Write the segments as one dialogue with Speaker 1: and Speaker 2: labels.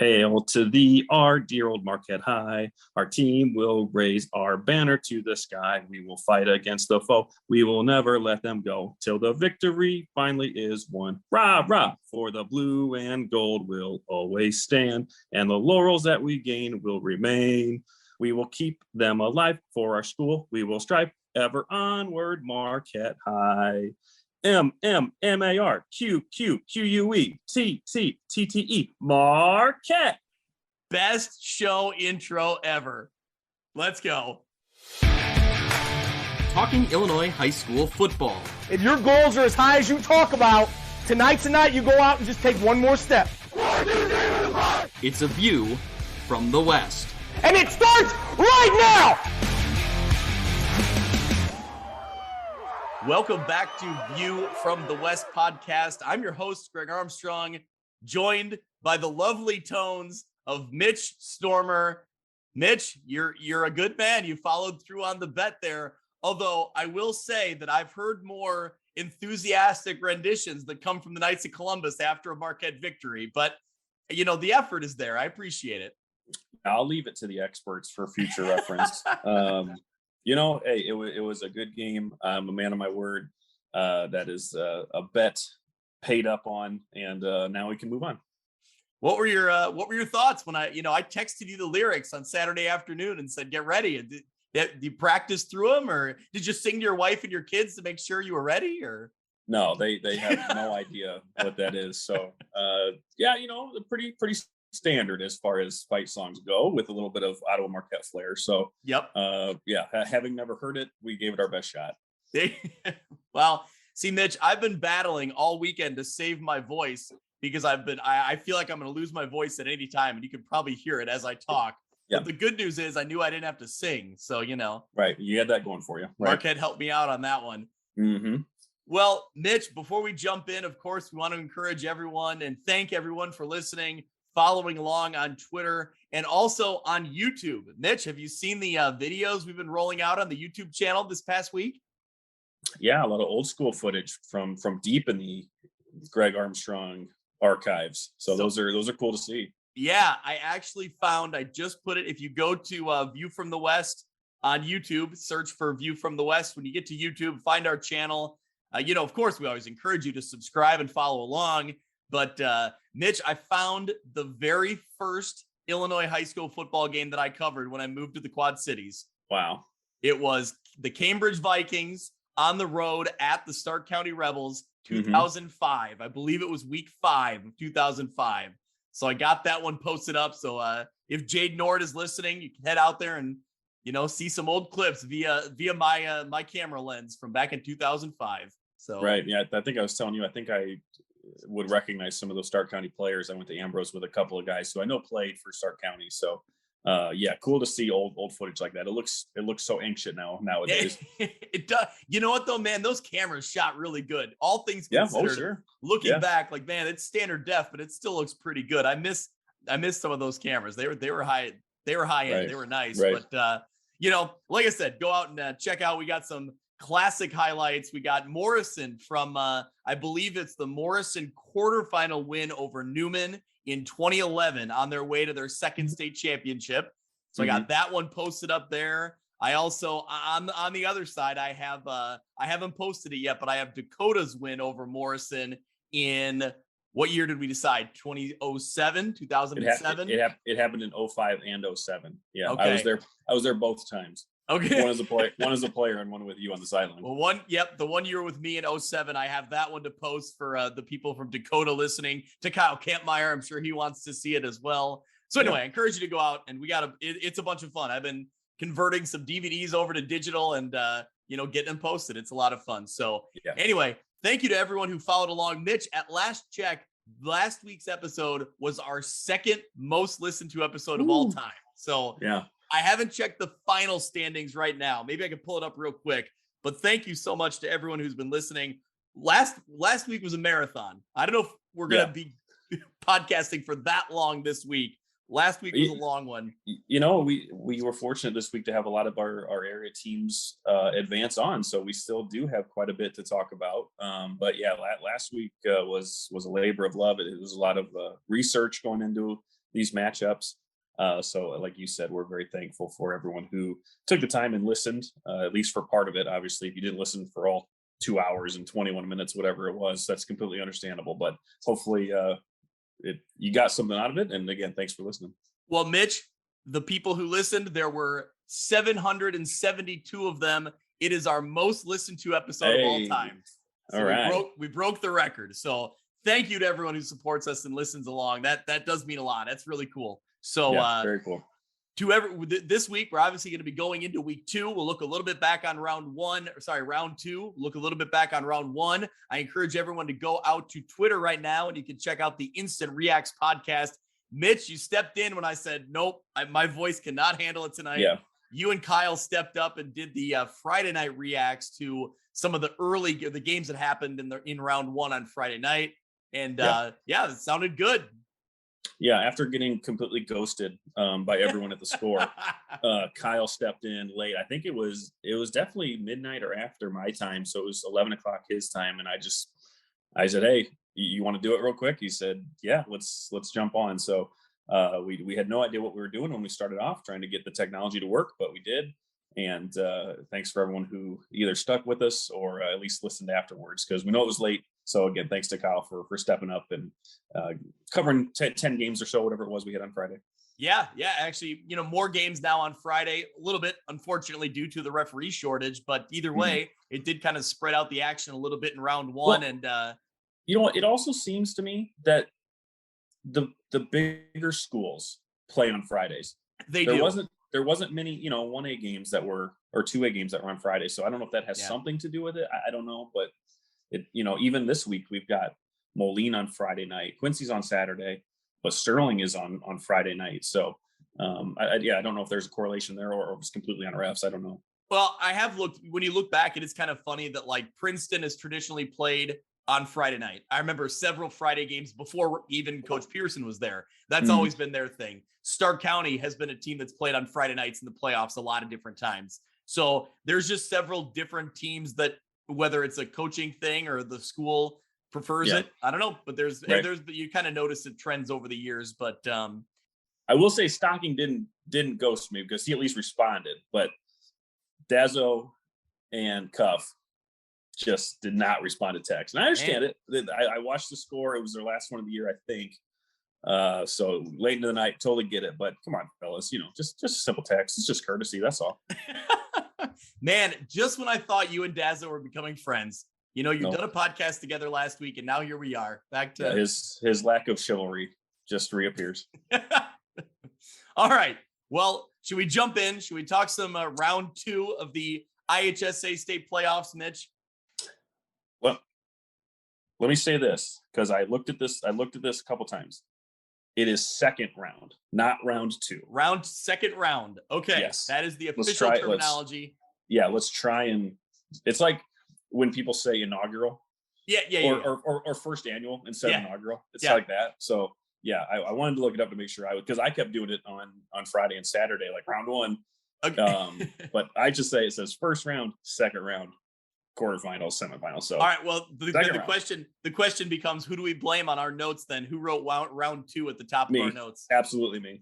Speaker 1: Hail to thee, our dear old Marquette High. Our team will raise our banner to the sky. We will fight against the foe. We will never let them go till the victory finally is won. Rah, rah, for the blue and gold will always stand, and the laurels that we gain will remain. We will keep them alive for our school. We will strive ever onward, Marquette High. MMMARQQQUE Marquette.
Speaker 2: Best show intro ever. Let's go.
Speaker 3: Talking Illinois high school football.
Speaker 4: If your goals are as high as you talk about, tonight's the night you go out and just take one more step.
Speaker 3: It's a view from the West.
Speaker 4: And it starts right now!
Speaker 2: Welcome back to View from the West podcast. I'm your host, Greg Armstrong, joined by the lovely tones of Mitch Stormer. Mitch, you're a good man. You followed through on the bet there. Although I will say that I've heard more enthusiastic renditions that come from the Knights of Columbus after a Marquette victory. But, you know, the effort is there. I appreciate it.
Speaker 1: I'll leave it to the experts for future reference. You know, hey, it was a good game. I'm a man of my word. That is a bet paid up on, and now we can move on.
Speaker 2: What were your thoughts when I texted you the lyrics on Saturday afternoon and said, get ready? Did you practice through them, or did you sing to your wife and your kids to make sure you were ready? Or
Speaker 1: no, they have no idea what that is. So yeah, you know, pretty standard as far as fight songs go, with a little bit of Ottawa Marquette flair. So
Speaker 2: yep.
Speaker 1: Yeah, having never heard it, we gave it our best shot.
Speaker 2: Well, see, Mitch, I've been battling all weekend to save my voice because I feel like I'm going to lose my voice at any time, and you can probably hear it as I talk.
Speaker 1: Yeah.
Speaker 2: But the good news is I knew I didn't have to sing. So, you know.
Speaker 1: Right. You had that going for you. Right.
Speaker 2: Marquette helped me out on that one.
Speaker 1: Mm-hmm.
Speaker 2: Well, Mitch, before we jump in, of course, we want to encourage everyone and thank everyone for listening, following along on Twitter, and also on YouTube. Mitch, have you seen the videos we've been rolling out on the YouTube channel this past week? Yeah,
Speaker 1: a lot of old school footage from deep in the Greg Armstrong archives. So those are cool to see.
Speaker 2: Yeah, I actually found, I just put it, if you go to View from the West on YouTube, search for View from the West. When you get to YouTube, find our channel. Of course, we always encourage you to subscribe and follow along. But Mitch, I found the very first Illinois high school football game that I covered when I moved to the Quad Cities.
Speaker 1: Wow.
Speaker 2: It was the Cambridge Vikings on the road at the Stark County Rebels, 2005. Mm-hmm. I believe it was week 5 of 2005. So I got that one posted up. So if Jade Nord is listening, you can head out there and, see some old clips via my camera lens from back in 2005. So
Speaker 1: right. Yeah. I think I was telling you, I think I would recognize some of those Stark County players. I went to Ambrose with a couple of guys who I know played for Stark County. So yeah, cool to see old footage like that. It looks so ancient nowadays.
Speaker 2: It does. You know what though, man? Those cameras shot really good. All things considered.
Speaker 1: Oh, sure.
Speaker 2: Looking back, like, man, it's standard def, but it still looks pretty good. I miss some of those cameras. They were high. They were high end.
Speaker 1: Right.
Speaker 2: They were nice.
Speaker 1: Right.
Speaker 2: But like I said, go out and check out. We got some classic highlights. We got Morrison from I believe it's the Morrison quarterfinal win over Newman in 2011 on their way to their second state championship. So I got that one posted up there. I also on the other side, I haven't posted it yet, but I have Dakota's win over Morrison in what year did we decide? 2007.
Speaker 1: It happened in 05 and 07. Yeah.
Speaker 2: Okay.
Speaker 1: I was there both times.
Speaker 2: Okay.
Speaker 1: One as a player and one with you on the sideline.
Speaker 2: Well, the 1 year with me in 07, I have that one to post for the people from Dakota listening. To Kyle Kampmeyer, I'm sure he wants to see it as well. So anyway, I encourage you to go out, and it's a bunch of fun. I've been converting some DVDs over to digital and getting them posted. It's a lot of fun. So Anyway, thank you to everyone who followed along. Mitch, at last check, last week's episode was our second most listened to episode of all time. So
Speaker 1: yeah.
Speaker 2: I haven't checked the final standings right now. Maybe I can pull it up real quick, but thank you so much to everyone who's been listening. Last week was a marathon. I don't know if we're going to be podcasting for that long this week. Last week was a long one.
Speaker 1: We were fortunate this week to have a lot of our area teams advance on, so we still do have quite a bit to talk about. But yeah, last week was a labor of love. It was a lot of research going into these matchups. So like you said, we're very thankful for everyone who took the time and listened, at least for part of it. Obviously, if you didn't listen for all 2 hours and 21 minutes, whatever it was, that's completely understandable. But hopefully you got something out of it. And again, thanks for listening.
Speaker 2: Well, Mitch, the people who listened, there were 772 of them. It is our most listened to episode of all time. So
Speaker 1: all right.
Speaker 2: we broke the record. So thank you to everyone who supports us and listens along. That does mean a lot. That's really cool. So
Speaker 1: very cool.
Speaker 2: This week, we're obviously going to be going into week 2. We'll look a little bit back on round 2. Look a little bit back on round 1. I encourage everyone to go out to Twitter right now, and you can check out the Instant Reacts podcast. Mitch, you stepped in when I said, nope, my voice cannot handle it tonight.
Speaker 1: Yeah.
Speaker 2: You and Kyle stepped up and did the Friday night reacts to some of the games that happened in round 1 on Friday night. And it sounded good.
Speaker 1: Yeah, after getting completely ghosted by everyone at the score, Kyle stepped in late. I think it was definitely midnight or after my time, so it was 11 o'clock his time. And I said, "Hey, you want to do it real quick?" He said, "Yeah, let's jump on." So we had no idea what we were doing when we started off, trying to get the technology to work, but we did. And thanks for everyone who either stuck with us or at least listened afterwards, because we know it was late. So again, thanks to Kyle for stepping up and covering 10 games or so, whatever it was we had on Friday.
Speaker 2: Yeah. Actually, more games now on Friday, a little bit, unfortunately, due to the referee shortage. But either way, it did kind of spread out the action a little bit in round 1.
Speaker 1: Well,
Speaker 2: and
Speaker 1: you know what? It also seems to me that the bigger schools play on Fridays. There wasn't many, 1A games that were, or 2A games that were on Friday. So I don't know if that has something to do with it. I don't know, but it, even this week we've got Moline on Friday night, Quincy's on Saturday, but Sterling is on Friday night. So I don't know if there's a correlation there or it's completely on refs. I don't know.
Speaker 2: Well, I have looked, when you look back, it is kind of funny that like Princeton has traditionally played on Friday night. I remember several Friday games before even Coach Pearson was there. That's always been their thing. Stark County has been a team that's played on Friday nights in the playoffs a lot of different times. So there's just several different teams that, whether it's a coaching thing or the school prefers it, I don't know, but there's you kind of notice the trends over the years. But
Speaker 1: I will say Stocking didn't ghost me because he at least responded, but Dazzo and Cuff just did not respond to text. And I understand it. I watched the score. It was their last one of the year, I think. So late into the night, totally get it. But come on, fellas, just a simple text. It's just courtesy. That's all.
Speaker 2: Man, just when I thought you and Dazzo were becoming friends, you've done a podcast together last week, and now here we are back to
Speaker 1: his lack of chivalry just reappears.
Speaker 2: All right. Well, should we jump in? Should we talk some round 2 of the IHSA state playoffs, Mitch?
Speaker 1: Well, let me say this, because I looked at this a couple times. It is second round, not round 2.
Speaker 2: Second round. Okay.
Speaker 1: Yes.
Speaker 2: That is the official terminology.
Speaker 1: Let's try and it's like when people say inaugural. Or first annual instead of inaugural. It's like that. So I wanted to look it up to make sure because I kept doing it on Friday and Saturday, like round 1. Okay. But I just say it says first round, second round, quarterfinals, semifinals. So
Speaker 2: all right. Well, the question becomes, who do we blame on our notes then? Who wrote round 2 at the top of our notes?
Speaker 1: Absolutely me.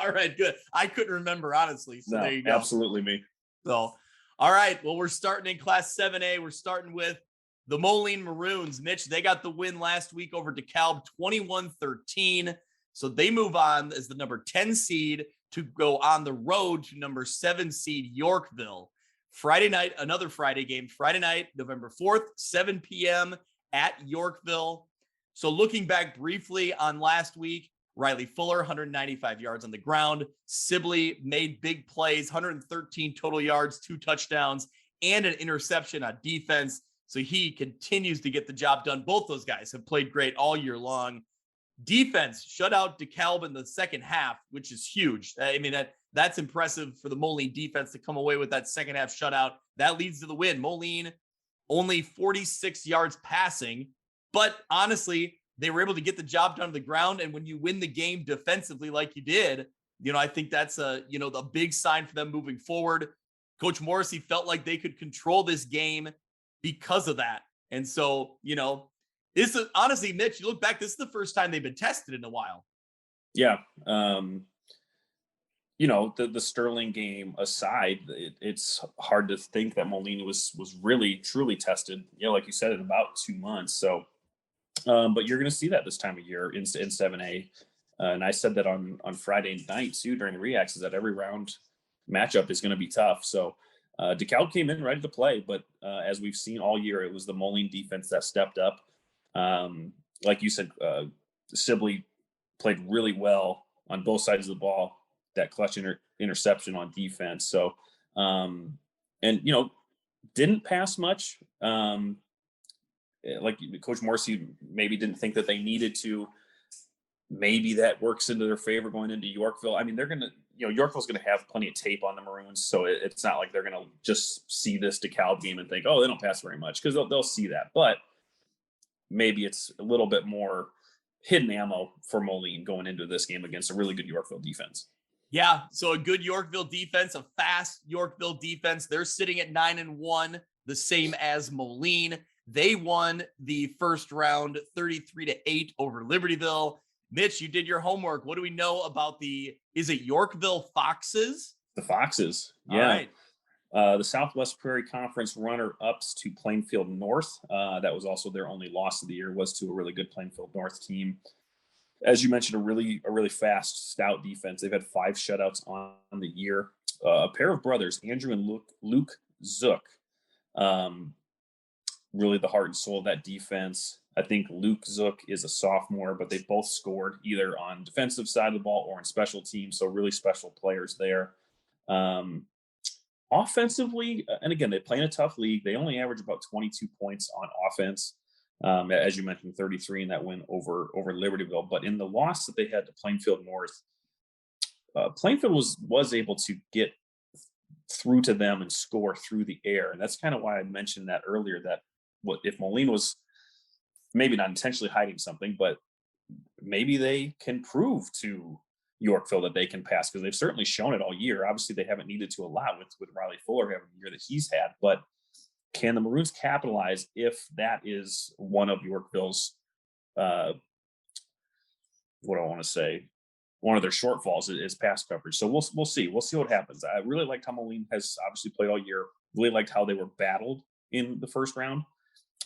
Speaker 2: All right, good. I couldn't remember, honestly. So there you go.
Speaker 1: Absolutely me.
Speaker 2: So, all right. Well, we're starting in Class 7A. We're starting with the Moline Maroons. Mitch, they got the win last week over DeKalb, 21-13. So they move on as the number 10 seed to go on the road to number 7 seed Yorkville. Friday night, another Friday game. Friday night, November 4th, 7 p.m. at Yorkville. So looking back briefly on last week, Riley Fuller, 195 yards on the ground. Sibley made big plays, 113 total yards, 2 touchdowns, and an interception on defense. So he continues to get the job done. Both those guys have played great all year long. Defense shut out DeKalb in the second half, which is huge. I mean, that's impressive for the Moline defense to come away with that second half shutout. That leads to the win. Moline only 46 yards passing, but honestly, they were able to get the job done on the ground. And when you win the game defensively like you did, I think that's a big sign for them moving forward. Coach Morrissey felt like they could control this game because of that. And so, this is honestly, Mitch, you look back, this is the first time they've been tested in a while.
Speaker 1: Yeah. The Sterling game aside, it's hard to think that Moline was really truly tested. Like you said, in about 2 months. So, but you're going to see that this time of year in 7A. And I said that on Friday night too during the reacts, is that every round matchup is going to be tough. So DeKalb came in ready to play, but as we've seen all year, it was the Moline defense that stepped up. Like you said, Sibley played really well on both sides of the ball. That clutch interception on defense. So, didn't pass much. Like Coach Morrissey maybe didn't think that they needed to. Maybe that works into their favor going into Yorkville. I mean, they're going to, Yorkville's going to have plenty of tape on the Maroons. So it's not like they're going to just see this DeKalb game and think, oh, they don't pass very much, because they'll see that. But maybe it's a little bit more hidden ammo for Moline going into this game against a really good Yorkville defense.
Speaker 2: Yeah, so a good Yorkville defense, a fast Yorkville defense. They're sitting at 9-1, the same as Moline. They won the first round 33-8 over Libertyville. Mitch, you did your homework. What do we know about is it Yorkville Foxes?
Speaker 1: The Foxes, yeah.
Speaker 2: All right.
Speaker 1: The Southwest Prairie Conference runner-ups to Plainfield North. That was also their only loss of the year, was to a really good Plainfield North team. As you mentioned, a really fast, stout defense. They've had 5 shutouts on the year. A pair of brothers, Andrew and Luke Zook, really the heart and soul of that defense. I think Luke Zook is a sophomore, but they both scored either on defensive side of the ball or in special teams. So really special players there. Offensively, and again, they play in a tough league. They only average about 22 points on offense. As you mentioned, 33 in that win over Libertyville. But in the loss that they had to Plainfield North, Plainfield was able to get through to them and score through the air. And that's kind of why I mentioned that earlier, that if Moline was maybe not intentionally hiding something, but maybe they can prove to Yorkville that they can pass, because they've certainly shown it all year. Obviously, they haven't needed to allow it with Riley Fuller having the year that he's had, but can the Maroons capitalize if that is one of Yorkville's, what do I want to say, one of their shortfalls is pass coverage. So we'll see. We'll see what happens. I really liked how Moline has obviously played all year. Really liked how they were battled in the first round.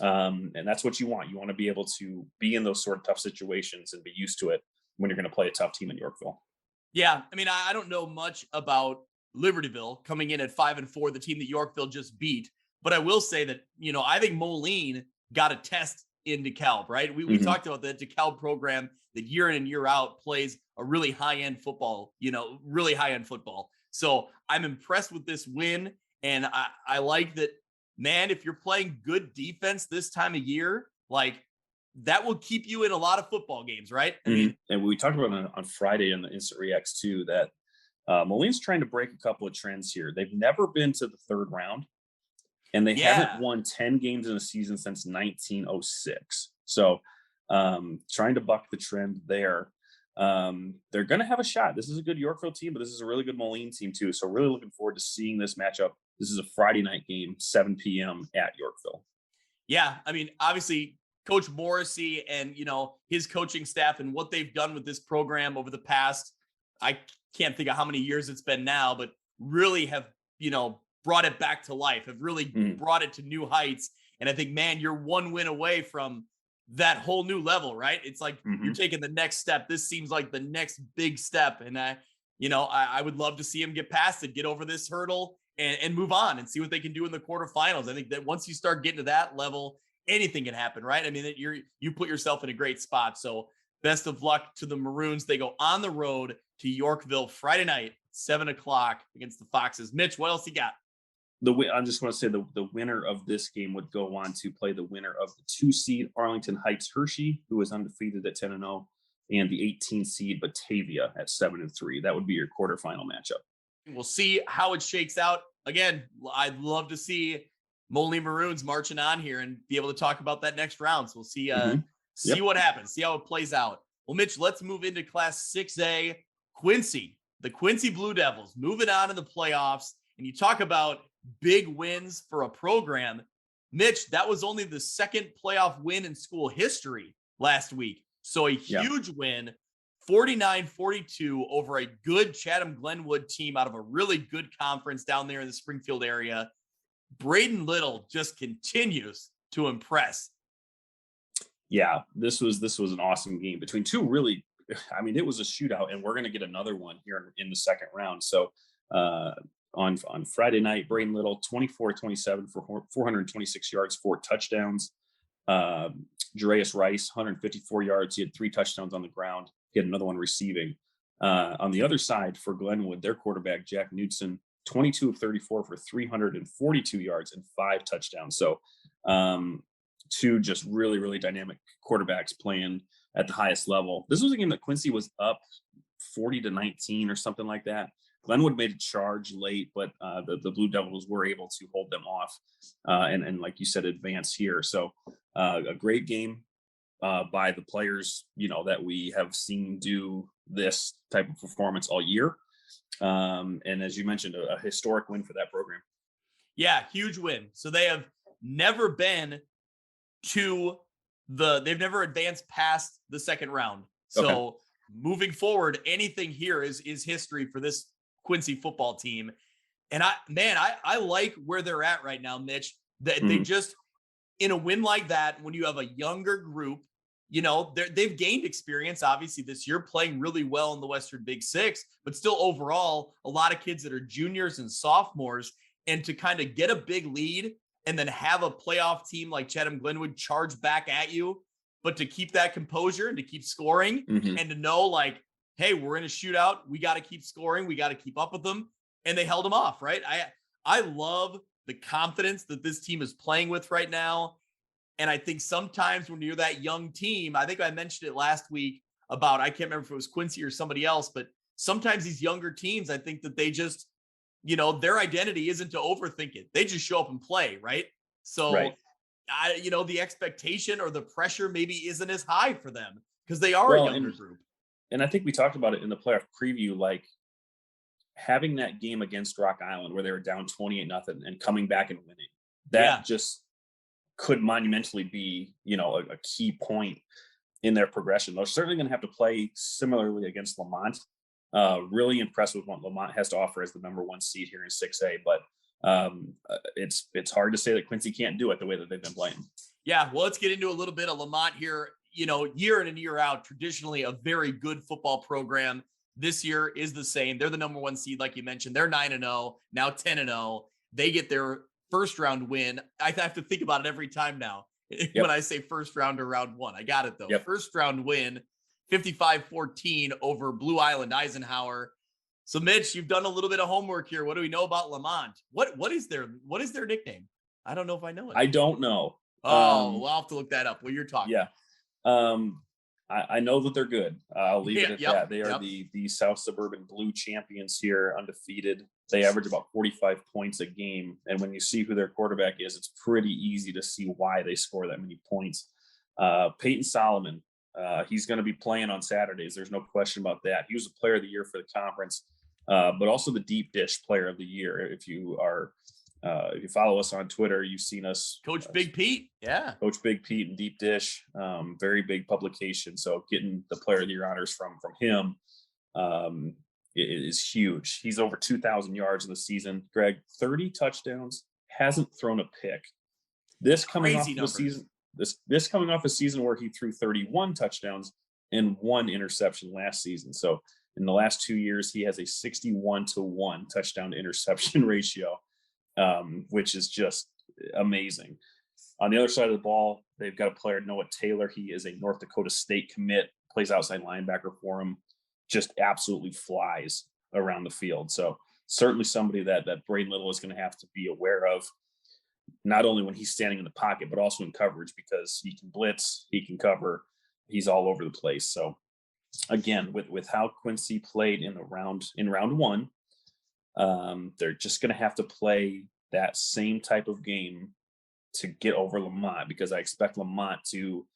Speaker 1: And that's what you want. You want to be able to be in those sort of tough situations and be used to it when you're going to play a tough team in Yorkville.
Speaker 2: Yeah, I mean, I don't know much about Libertyville coming in at 5-4, the team that Yorkville just beat. But I will say that, I think Moline got a test in DeKalb, right? We talked about the DeKalb program that year in and year out plays a really high-end football, really high-end football. So I'm impressed with this win. And I like that, man, if you're playing good defense this time of year, like, that will keep you in a lot of football games, right? I mean,
Speaker 1: and we talked about it on Friday in the Instant Reacts too, that Moline's trying to break a couple of trends here. They've never been to the third round, and they haven't won 10 games in a season since 1906. So trying to buck the trend there. They're going to have a shot. This is a good Yorkville team, but this is a really good Moline team too. So really looking forward to seeing this matchup. This is a Friday night game, 7 p.m. at Yorkville.
Speaker 2: Yeah, I mean, obviously, Coach Morrissey and, his coaching staff and what they've done with this program over the past, I can't think of how many years it's been now, but really have, brought it back to life, have really brought it to new heights. And I think, man, you're one win away from that whole new level, right? It's like you're taking the next step. This seems like the next big step. And I would love to see him get past it, get over this hurdle and move on and see what they can do in the quarterfinals. I think that once you start getting to that level, anything can happen, right? I mean, you put yourself in a great spot. So best of luck to the Maroons. They go on the road to Yorkville Friday night, 7:00 against the Foxes. Mitch, what else you got?
Speaker 1: I'm just going to say the winner of this game would go on to play the winner of the 2 seed Arlington Heights Hershey, who is undefeated at 10-0, and the 18 seed Batavia at 7-3. That would be your quarterfinal matchup.
Speaker 2: We'll see how it shakes out. Again, I'd love to see Moline Maroons marching on here and be able to talk about that next round. So we'll see see what happens, see how it plays out. Well, Mitch, let's move into Class 6A. Quincy, the Quincy Blue Devils moving on in the playoffs. And you talk about big wins for a program. Mitch, that was only the second playoff win in school history last week. So a huge win 49-42 over a good Chatham-Glenwood team out of a really good conference down there in the Springfield area. Braden Little just continues to impress.
Speaker 1: Yeah, this was an awesome game between two really, I mean, it was a shootout, and we're going to get another one here in the second round. So on Friday night, Braden Little, 24-27 for 426 yards, 4 touchdowns. Jarius Rice, 154 yards. He had 3 touchdowns on the ground. He had another one receiving. On the other side for Glenwood, their quarterback, Jack Knudsen, 22 of 34 for 342 yards and 5 touchdowns. So two just really, really dynamic quarterbacks playing at the highest level. This was a game that Quincy was up 40-19 or something like that. Glenwood made a charge late, but the Blue Devils were able to hold them off and like you said, advance here. So a great game by the players, that we have seen do this type of performance all year. And as you mentioned, a historic win for that program.
Speaker 2: Yeah, huge win. So they have never been they've never advanced past the second round. So okay. Moving forward, anything here is history for this Quincy football team. And I like where they're at right now, Mitch. They just, in a win like that, when you have a younger group, they've gained experience, obviously, this year, playing really well in the Western Big Six, but still overall, a lot of kids that are juniors and sophomores. And to kind of get a big lead and then have a playoff team like Chatham-Glenwood charge back at you, but to keep that composure and to keep scoring and to know, like, hey, we're in a shootout. We got to keep scoring. We got to keep up with them. And they held them off, right? I love the confidence that this team is playing with right now. And I think sometimes when you're that young team, I think I mentioned it last week about, I can't remember if it was Quincy or somebody else, but sometimes these younger teams, I think that they just, their identity isn't to overthink it. They just show up and play, right? So, right. The expectation or the pressure maybe isn't as high for them because they are a younger group.
Speaker 1: And I think we talked about it in the playoff preview, like having that game against Rock Island where they were down 28-0 and coming back and winning. That just could monumentally be, a key point in their progression. They're certainly going to have to play similarly against Lamont. Really impressed with what Lamont has to offer as the number 1 seed here in 6A, but it's hard to say that Quincy can't do it the way that they've been playing.
Speaker 2: Yeah, well, let's get into a little bit of Lamont here. Year in and year out, traditionally a very good football program. This year is the same. They're the number 1 seed, like you mentioned. They're 9-0, now 10-0. They get their first round win. I have to think about it every time now when I say first round or round 1. I got it though. First round win, 55-14 over Blue Island Eisenhower. So Mitch, you've done a little bit of homework here. What do we know about Lamont? What is their nickname? I don't know if I know it.
Speaker 1: I don't know.
Speaker 2: We'll have to look that up while you're talking.
Speaker 1: Yeah. I know that they're good. I'll leave it at that. They are the South Suburban Blue champions here, undefeated. They average about 45 points a game. And when you see who their quarterback is, it's pretty easy to see why they score that many points. Peyton Solomon, he's going to be playing on Saturdays. There's no question about that. He was a player of the year for the conference, but also the deep dish player of the year. If you follow us on Twitter, you've seen us.
Speaker 2: Coach Big Pete. Yeah.
Speaker 1: Coach Big Pete and Deep Dish. Very big publication. So getting the player of the year honors from him is huge. He's over 2,000 yards in the season. Greg, 30 touchdowns, hasn't thrown a pick. This coming off the season. This coming off a season where he threw 31 touchdowns and 1 interception last season. So in the last 2 years, he has a 61-1 touchdown to interception ratio. Which is just amazing. On the other side of the ball, they've got a player, Noah Taylor. He is a North Dakota State commit, plays outside linebacker for him, just absolutely flies around the field. So certainly somebody that Braden Little is going to have to be aware of, not only when he's standing in the pocket, but also in coverage, because he can blitz, he can cover, he's all over the place. So again, with how Quincy played in round 1, they're just going to have to play that same type of game to get over Lamont, because I expect Lamont to,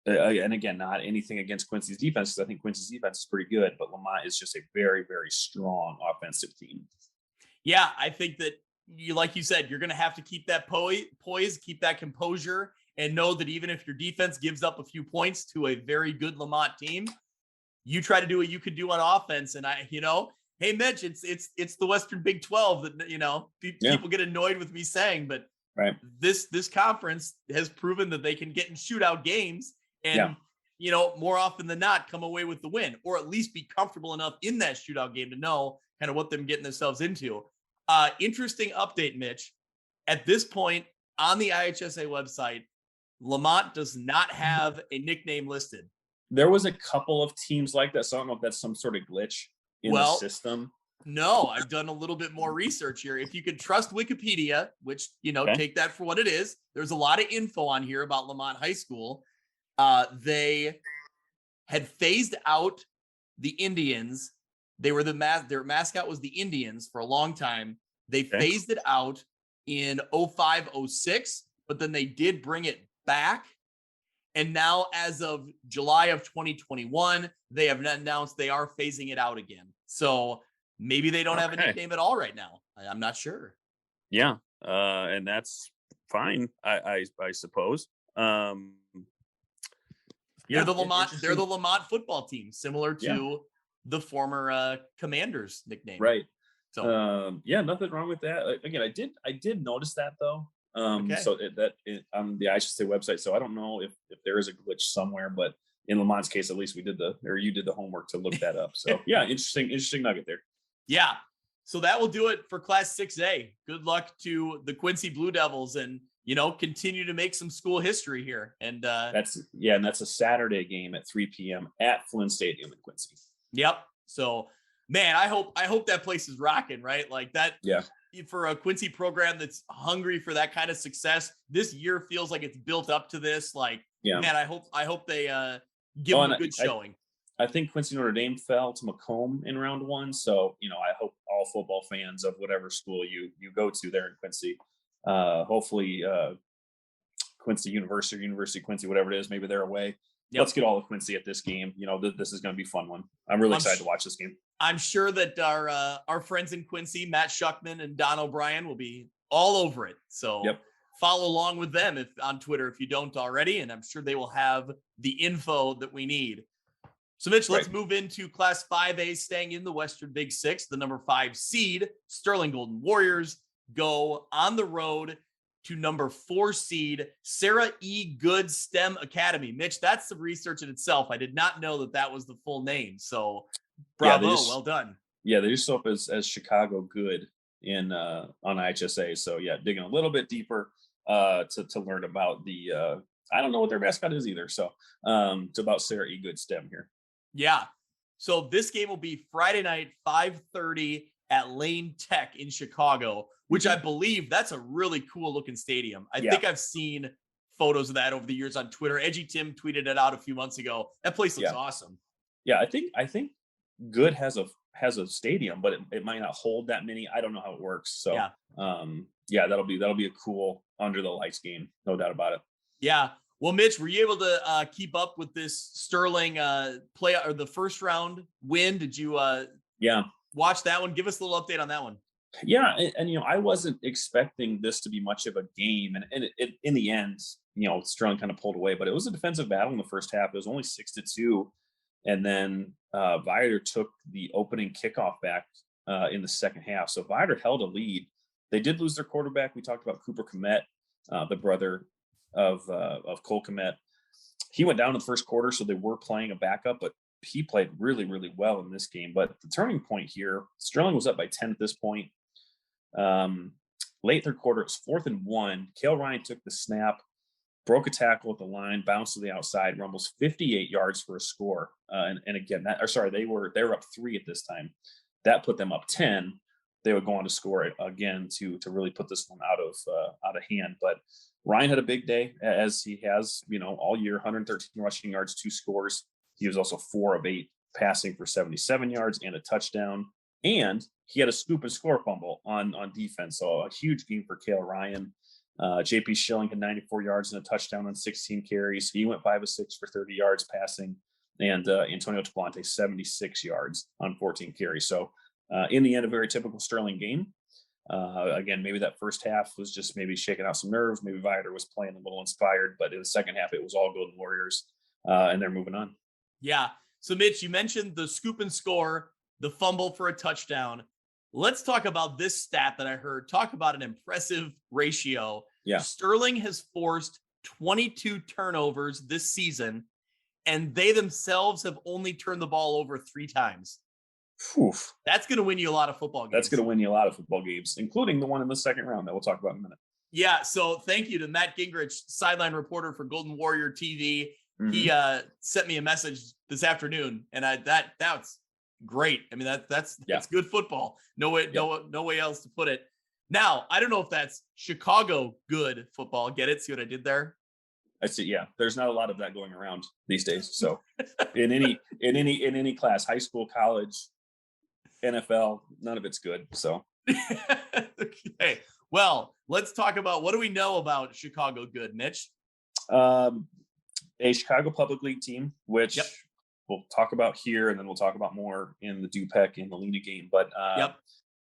Speaker 1: and again, not anything against Quincy's defense, because I think Quincy's defense is pretty good, but Lamont is just a very, very strong offensive team.
Speaker 2: Yeah, I think that like you said, you're going to have to keep that poise, keep that composure, and know that even if your defense gives up a few points to a very good Lamont team, you try to do what you could do on offense. And hey, Mitch, it's the Western Big 12 that, people get annoyed with me saying, but
Speaker 1: right.
Speaker 2: This conference has proven that they can get in shootout games and, more often than not come away with the win, or at least be comfortable enough in that shootout game to know kind of what they're getting themselves into. Interesting update, Mitch. At this point on the IHSA website, Lamont does not have a nickname listed.
Speaker 1: There was a couple of teams like that, so I don't know if that's some sort of glitch in the system.
Speaker 2: No, I've done a little bit more research here. If you could trust Wikipedia, which, take that for what it is, there's a lot of info on here about Lamont High School. They had phased out the Indians. They were their mascot was the Indians for a long time. They phased it out in 05, 06, but then they did bring it back. And now, as of July of 2021, they have announced they are phasing it out again. So maybe they don't have a nickname at all right now. I'm not sure.
Speaker 1: Yeah, and that's fine, I suppose.
Speaker 2: They're the Lamont football team, similar to the former Commanders nickname.
Speaker 1: Right. So nothing wrong with that. Again, I did notice that though. So on the IHSA website. So I don't know if there is a glitch somewhere, but in Lamont's case, at least you did the homework to look that up. So yeah, interesting nugget there.
Speaker 2: Yeah. So that will do it for Class 6A. Good luck to the Quincy Blue Devils, and continue to make some school history here. And
Speaker 1: that's a Saturday game at 3 p.m. at Flynn Stadium in Quincy.
Speaker 2: Yep. So man, I hope that place is rocking, right? Like that.
Speaker 1: Yeah.
Speaker 2: For a Quincy program that's hungry for that kind of success, this year feels like it's built up to this. Like, man, I hope they give them a good showing.
Speaker 1: I think Quincy Notre Dame fell to Macomb in round 1. So, I hope all football fans of whatever school you go to there in Quincy, hopefully Quincy University, University of Quincy, whatever it is, maybe they're away. Yep. Let's get all of Quincy at this game. This is going to be a fun one. I'm really excited to watch this game.
Speaker 2: I'm sure that our friends in Quincy, Matt Shuckman and Don O'Brien, will be all over it. So follow along with them on Twitter if you don't already, and I'm sure they will have the info that we need. So, Mitch, let's move into Class 5A, staying in the Western Big Six. The number 5 seed, Sterling Golden Warriors, go on the road to number 4 seed, Sarah E. Good STEM Academy. Mitch, that's some research in itself. I did not know that was the full name. So bravo, well done. Yeah,
Speaker 1: they just show up as Chicago Good on IHSA. So digging a little bit deeper to learn about the I don't know what their mascot is either. So it's about Sarah E. Good STEM here.
Speaker 2: Yeah. So this game will be Friday night, 5:30 at Lane Tech in Chicago, which I believe that's a really cool looking stadium. I think I've seen photos of that over the years on Twitter. Edgy Tim tweeted it out a few months ago. That place looks awesome. Yeah,
Speaker 1: I think Good has a stadium, but it might not hold that many. I don't know how it works. So that'll be a cool under the lights game, no doubt about it.
Speaker 2: Yeah. Well, Mitch, were you able to keep up with this Sterling play or the first round win? Did you watch that one? Give us a little update on that one.
Speaker 1: Yeah, and I wasn't expecting this to be much of a game, and it in the end, Sterling kind of pulled away, but it was a defensive battle in the first half. It was only 6-2, and then Viator took the opening kickoff back in the second half. So Viator held a lead. They did lose their quarterback. We talked about Cooper Komet, the brother of Cole Komet. He went down in the first quarter, so they were playing a backup, but he played really, really well in this game. But the turning point here, Sterling was up by 10 at this point. Late third quarter, it was 4th and 1. Cale Ryan took the snap, broke a tackle at the line, bounced to the outside, rumbles 58 yards for a score. And again, they were up 3 at this time. That put them up 10. They would go on to score it again to really put this one out of hand. But Ryan had a big day, as he has, all year. 113 rushing yards, 2 scores. He was also 4 of 8 passing for 77 yards and a touchdown. And he had a scoop and score fumble on defense. So a huge game for Cale Ryan. JP Schilling had 94 yards and a touchdown on 16 carries. He went 5 of 6 for 30 yards passing. And Antonio Tablante, 76 yards on 14 carries. So in the end, a very typical Sterling game. Again, maybe that first half was just maybe shaking out some nerves. Maybe Viator was playing a little inspired. But in the second half, it was all Golden Warriors. And they're moving on.
Speaker 2: Yeah. So Mitch, you mentioned the scoop and score, the fumble for a touchdown. Let's talk about this stat that I heard. Talk about an impressive ratio.
Speaker 1: Yeah.
Speaker 2: Sterling has forced 22 turnovers this season, and they themselves have only turned the ball over 3 times.
Speaker 1: Oof.
Speaker 2: That's going to win you a lot of football games.
Speaker 1: That's going to win you a lot of football games, including the one in the second round that we'll talk about in a minute.
Speaker 2: Yeah, so thank you to Matt Gingrich, sideline reporter for Golden Warrior TV.
Speaker 1: Mm-hmm.
Speaker 2: He sent me a message this afternoon, and that's great. I mean, that's good football. No way else to put it. Now, I don't know if that's Chicago good football. Get it? See what I did there?
Speaker 1: I see. Yeah, there's not a lot of that going around these days. So, in any class, high school, college, NFL, none of it's good. So,
Speaker 2: okay. Well, let's talk about what do we know about Chicago good, Mitch?
Speaker 1: A Chicago Public League team, which we'll talk about here, and then we'll talk about more in the Dupec and Molina game. But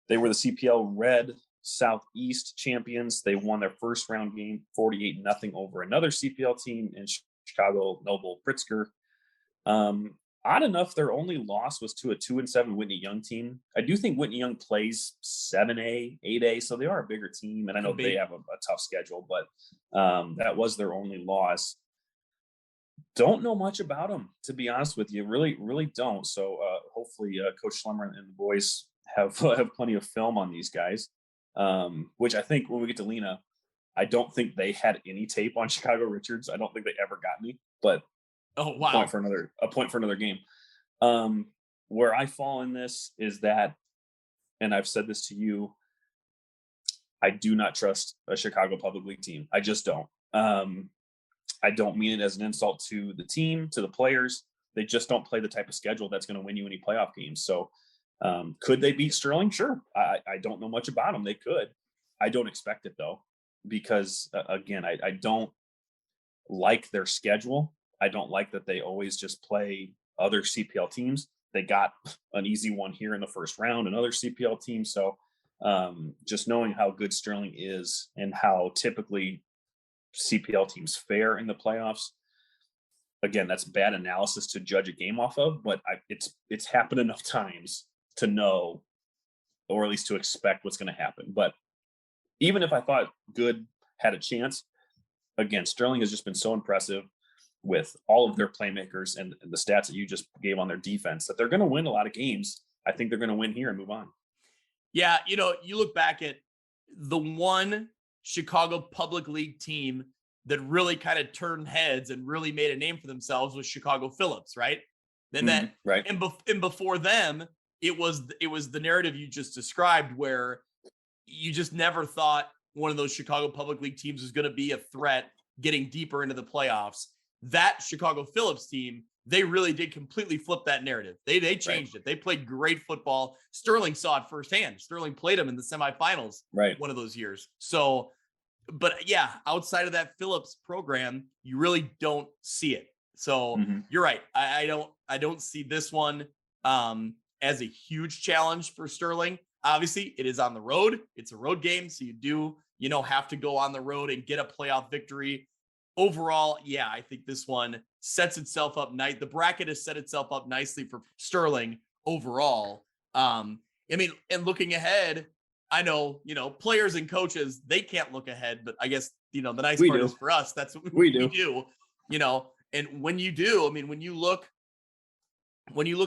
Speaker 1: they were the CPL Red Southeast champions. They won their first round game 48-0 over another CPL team in Chicago, Noble Pritzker. Odd enough, their only loss was to a 2-7 Whitney Young team. I do think Whitney Young plays 7A, 8A, so they are a bigger team, and I know they have a tough schedule, but that was their only loss. Don't know much about them, to be honest with you. Really don't. So hopefully Coach Schlemmer and the boys have plenty of film on these guys, which I think when we get to Lena, I don't think they had any tape on Chicago Richards. I don't think they ever got any, but
Speaker 2: oh wow,
Speaker 1: a point for another game. Where I fall in this is that, and I've said this to you, I do not trust a Chicago Public League team. I just don't. I don't mean it as an insult to the team, to the players. They just don't play the type of schedule that's going to win you any playoff games. So could they beat Sterling? Sure. I don't know much about them. They could. I don't expect it though, because again, I don't like their schedule. I don't like that they always just play other CPL teams. They got an easy one here in the first round, another CPL team. So just knowing how good Sterling is and how typically CPL teams fare in the playoffs. Again, that's bad analysis to judge a game off of, but it's happened enough times to know, or at least to expect what's going to happen. But even if I thought Good had a chance, again, Sterling has just been so impressive with all of their playmakers and the stats that you just gave on their defense that they're going to win a lot of games. I think they're going to win here and move on.
Speaker 2: Yeah, you look back at the one Chicago Public League team that really kind of turned heads and really made a name for themselves was Chicago Phillips, right? And
Speaker 1: right.
Speaker 2: And before them, it was the narrative you just described, where you just never thought one of those Chicago Public League teams was going to be a threat getting deeper into the playoffs. That Chicago Phillips team, they really did completely flip that narrative. They changed it. They played great football. Sterling saw it firsthand. Sterling played them in the semifinals one of those years. So, but yeah, outside of that Phillips program, you really don't see it. So you're right. I don't see this one as a huge challenge for Sterling. Obviously, it is on the road. It's a road game, so you do have to go on the road and get a playoff victory. Overall, yeah, I think this one sets itself up nice. The bracket has set itself up nicely for Sterling overall. I mean, and looking ahead, I know, players and coaches, they can't look ahead, but I guess, the nice part is for us, that's what we do, and when you do, I mean, when you look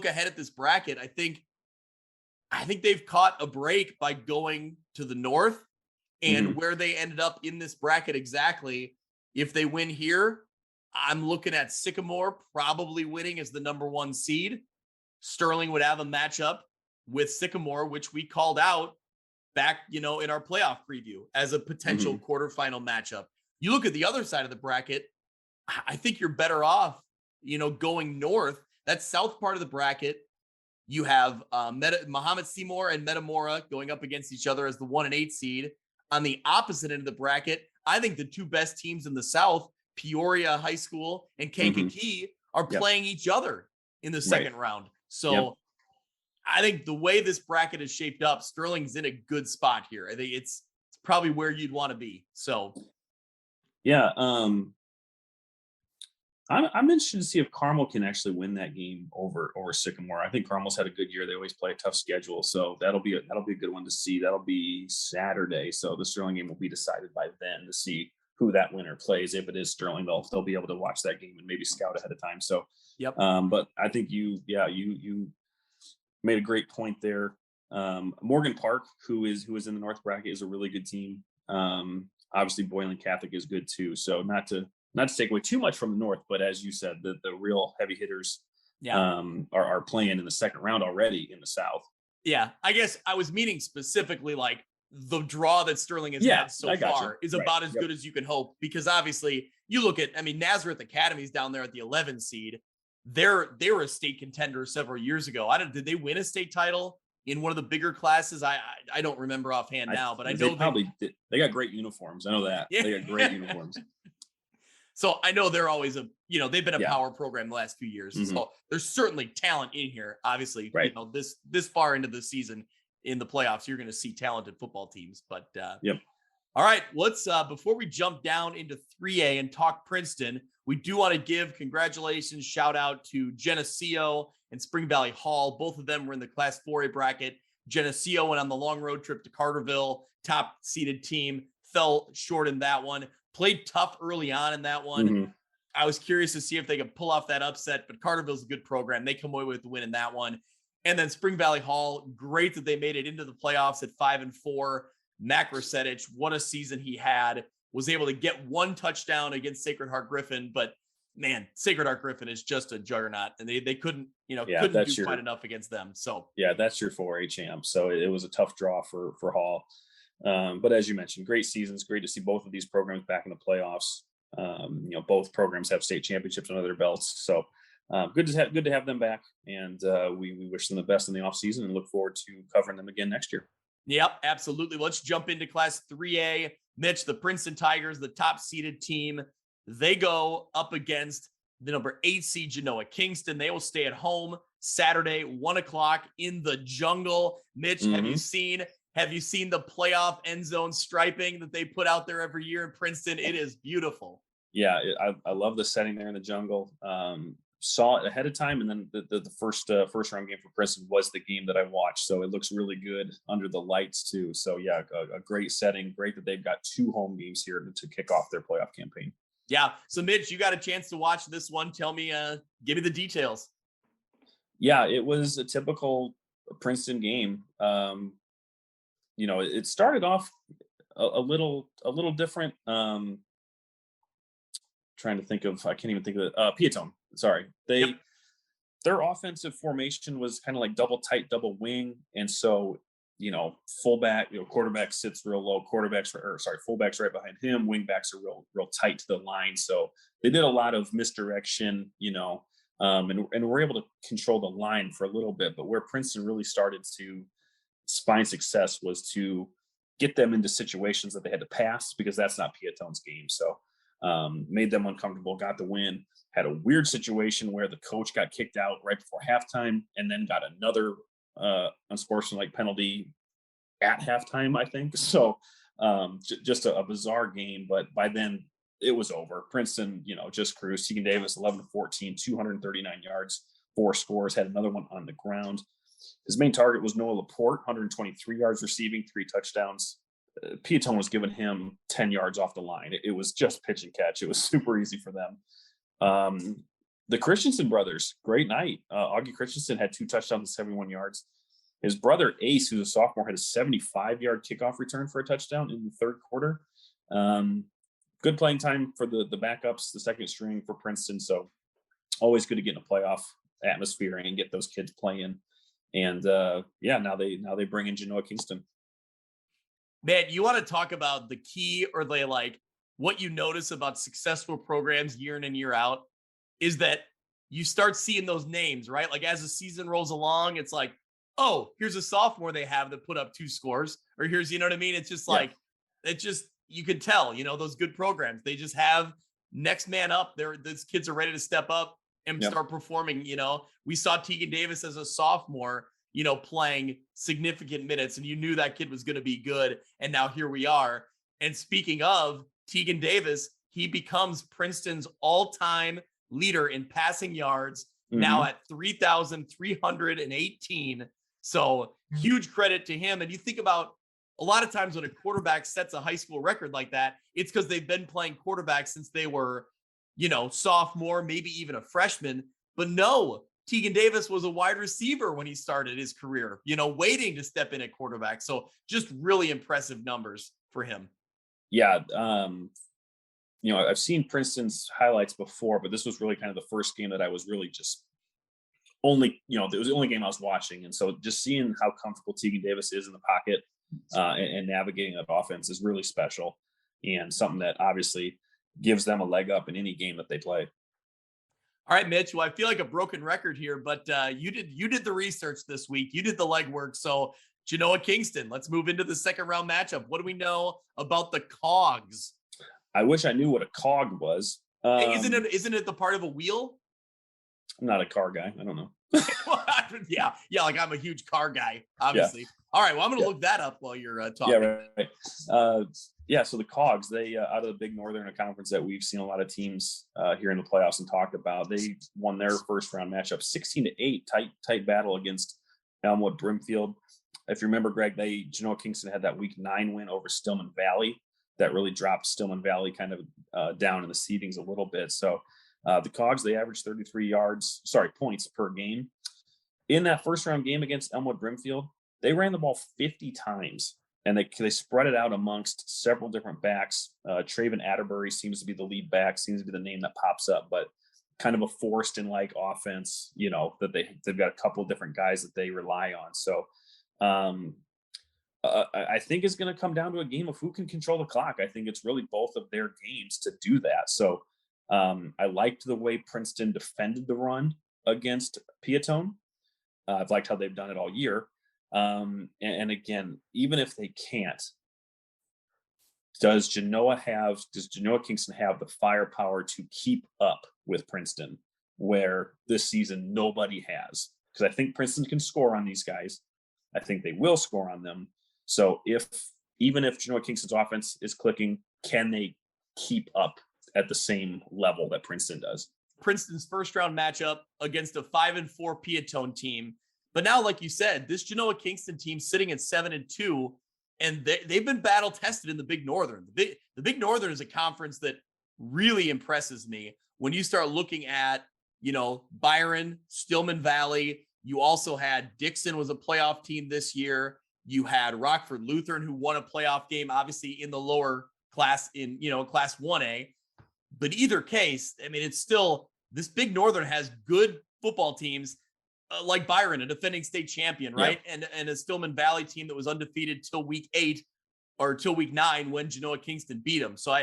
Speaker 2: ahead at this bracket, I think they've caught a break by going to the north and where they ended up in this bracket exactly. If they win here, I'm looking at Sycamore probably winning as the number 1 seed. Sterling would have a matchup with Sycamore, which we called out back, in our playoff preview as a potential quarterfinal matchup. You look at the other side of the bracket, I think you're better off, going north. That south part of the bracket, you have Muhammad Seymour and Metamora going up against each other as the 1 and 8 seed. On the opposite end of the bracket, I think the 2 best teams in the South, Peoria High School and Kankakee, are playing each other in the second round. So I think the way this bracket is shaped up, Sterling's in a good spot here. I think it's probably where you'd want to be. So,
Speaker 1: yeah. I'm interested to see if Carmel can actually win that game over Sycamore. I think Carmel's had a good year. They always play a tough schedule, so that'll be a good one to see. That'll be Saturday, so the Sterling game will be decided by then to see who that winner plays. If it is Sterling, they'll be able to watch that game and maybe scout ahead of time. So,
Speaker 2: Yep.
Speaker 1: But I think you made a great point there. Morgan Park, who is in the North bracket, is a really good team. Obviously, Boylan Catholic is good too. So not to take away too much from the North, but as you said, the real heavy hitters are playing in the second round already in the South.
Speaker 2: Yeah, I guess I was meaning specifically like the draw that Sterling has had so far is about as good as you can hope, because obviously you look at, I mean, Nazareth Academy's down there at the 11 seed. They were a state contender several years ago. Did they win a state title in one of the bigger classes? I don't remember offhand now, but I know
Speaker 1: they probably did. They got great uniforms. I know that. Yeah. They got great uniforms.
Speaker 2: So I know they're always they've been a power program the last few years. Mm-hmm. So there's certainly talent in here. Obviously, this far into the season in the playoffs, you're going to see talented football teams. But all right, let's before we jump down into 3A and talk Princeton, we do want to give congratulations, shout out to Geneseo and Spring Valley Hall. Both of them were in the Class 4A bracket. Geneseo went on the long road trip to Carterville, top seeded team, fell short in that one. Played tough early on in that one. Mm-hmm. I was curious to see if they could pull off that upset, but Carterville's a good program. They come away with the win in that one. And then Spring Valley Hall, great that they made it into the playoffs at 5-4. Mac Rossetich, what a season he had. Was able to get one touchdown against Sacred Heart Griffin, but man, Sacred Heart Griffin is just a juggernaut, and they couldn't do quite enough against them. So
Speaker 1: that's your 4A champ. So it was a tough draw for Hall. But as you mentioned, great seasons. Great to see both of these programs back in the playoffs. Both programs have state championships under their belts. So good to have them back. And we wish them the best in the offseason and look forward to covering them again next year.
Speaker 2: Yep, absolutely. Let's jump into Class 3A. Mitch, the Princeton Tigers, the top seeded team, they go up against the number 8 seed Genoa Kingston. They will stay at home Saturday, 1:00 in the jungle. Mitch, mm-hmm. Have you seen the playoff end zone striping that they put out there every year in Princeton? It is beautiful.
Speaker 1: Yeah, I love the setting there in the jungle. Saw it ahead of time, and then the first round game for Princeton was the game that I watched. So it looks really good under the lights too. So yeah, a great setting. Great that they've got 2 home games here to kick off their playoff campaign.
Speaker 2: Yeah. So Mitch, you got a chance to watch this one. Tell me, give me the details.
Speaker 1: Yeah, it was a typical Princeton game. It started off a little different. Trying to think of, I can't even think of it. Piatone. Sorry. Their offensive formation was kind of like double tight, double wing. And so, fullback, quarterback sits real low, fullbacks right behind him. Wing backs are real tight to the line. So they did a lot of misdirection, and we're able to control the line for a little bit. But where Princeton really started to find success was to get them into situations that they had to pass, because that's not Piatone's game. So made them uncomfortable, got the win. Had a weird situation where the coach got kicked out right before halftime and then got another unsportsmanlike penalty at halftime, I think. So just a bizarre game, but by then it was over. Princeton, just cruised. Tegan Davis, 11-14, 239 yards, 4 scores, had another one on the ground. His main target was Noah Laporte, 123 yards receiving, 3 touchdowns. Piatone was giving him 10 yards off the line. It was just pitch and catch. It was super easy for them. The Christensen brothers, great night. Augie Christensen had 2 touchdowns and 71 yards. His brother Ace, who's a sophomore, had a 75-yard kickoff return for a touchdown in the third quarter. Good playing time for the backups, the second string for Princeton. So always good to get in a playoff atmosphere and get those kids playing. And now they bring in Genoa Kingston.
Speaker 2: Man, you want to talk about the key, or what you notice about successful programs year in and year out is that you start seeing those names, right? Like as the season rolls along, it's like, oh, here's a sophomore they have that put up 2 scores, or here's, you know what I mean? It's just you could tell, those good programs, they just have next man up. These kids are ready to step up and start performing. We saw Tegan Davis as a sophomore, playing significant minutes, and you knew that kid was going to be good. And now here we are. And speaking of Tegan Davis, he becomes Princeton's all-time leader in passing yards, now at 3,318. So huge credit to him. And you think about a lot of times when a quarterback sets a high school record like that, it's because they've been playing quarterback since they were, sophomore, maybe even a freshman. But no, Tegan Davis was a wide receiver when he started his career, waiting to step in at quarterback. So just really impressive numbers for him.
Speaker 1: Yeah. I've seen Princeton's highlights before, but this was really kind of the first game that I was really just it was the only game I was watching. And so just seeing how comfortable Tegan Davis is in the pocket and navigating that offense is really special, and something that obviously gives them a leg up in any game that they play.
Speaker 2: All right, Mitch. Well, I feel like a broken record here, but you did the research this week. You did the legwork. So Genoa Kingston, let's move into the second round matchup. What do we know about the Cogs?
Speaker 1: I wish I knew what a cog was.
Speaker 2: Isn't it the part of a wheel?
Speaker 1: I'm not a car guy. I don't know.
Speaker 2: Yeah. Like I'm a huge car guy, obviously. Yeah. All right. Well, I'm going to look that up while you're talking.
Speaker 1: Yeah, right. So the Cogs, they out of the Big Northern, a conference that we've seen a lot of teams here in the playoffs and talked about. They won their first round matchup 16-8, tight battle against Elmwood Brimfield. If you remember, Greg, Genoa Kingston had that week 9 win over Stillman Valley that really dropped Stillman Valley kind of down in the seedings a little bit. So the Cogs, they averaged 33 points per game. In that first round game against Elmwood Brimfield, they ran the ball 50 times, and they spread it out amongst several different backs. Traven Atterbury seems to be the lead back, seems to be the name that pops up, but kind of a Forston-like offense, that they've got a couple of different guys that they rely on. So I think it's going to come down to a game of who can control the clock. I think it's really both of their games to do that. So I liked the way Princeton defended the run against Piatone. I've liked how they've done it all year. And again, even if they can't, does Genoa Kingston have the firepower to keep up with Princeton, where this season nobody has? Because I think Princeton can score on these guys. I think they will score on them. So even if Genoa Kingston's offense is clicking, can they keep up at the same level that Princeton does?
Speaker 2: Princeton's first round matchup against a 5-4 Piatone team. But now, like you said, this Genoa Kingston team sitting at 7-2, and they've been battle tested in the Big Northern. The Big Northern is a conference that really impresses me when you start looking at, Byron, Stillman Valley. You also had Dixon was a playoff team this year. You had Rockford Lutheran, who won a playoff game, obviously in the lower class in, class 1A. But either case, I mean, it's still, this Big Northern has good football teams like Byron, a defending state champion, right? Yeah. And a Stillman Valley team that was undefeated till week 8 or till week 9 when Genoa Kingston beat them. So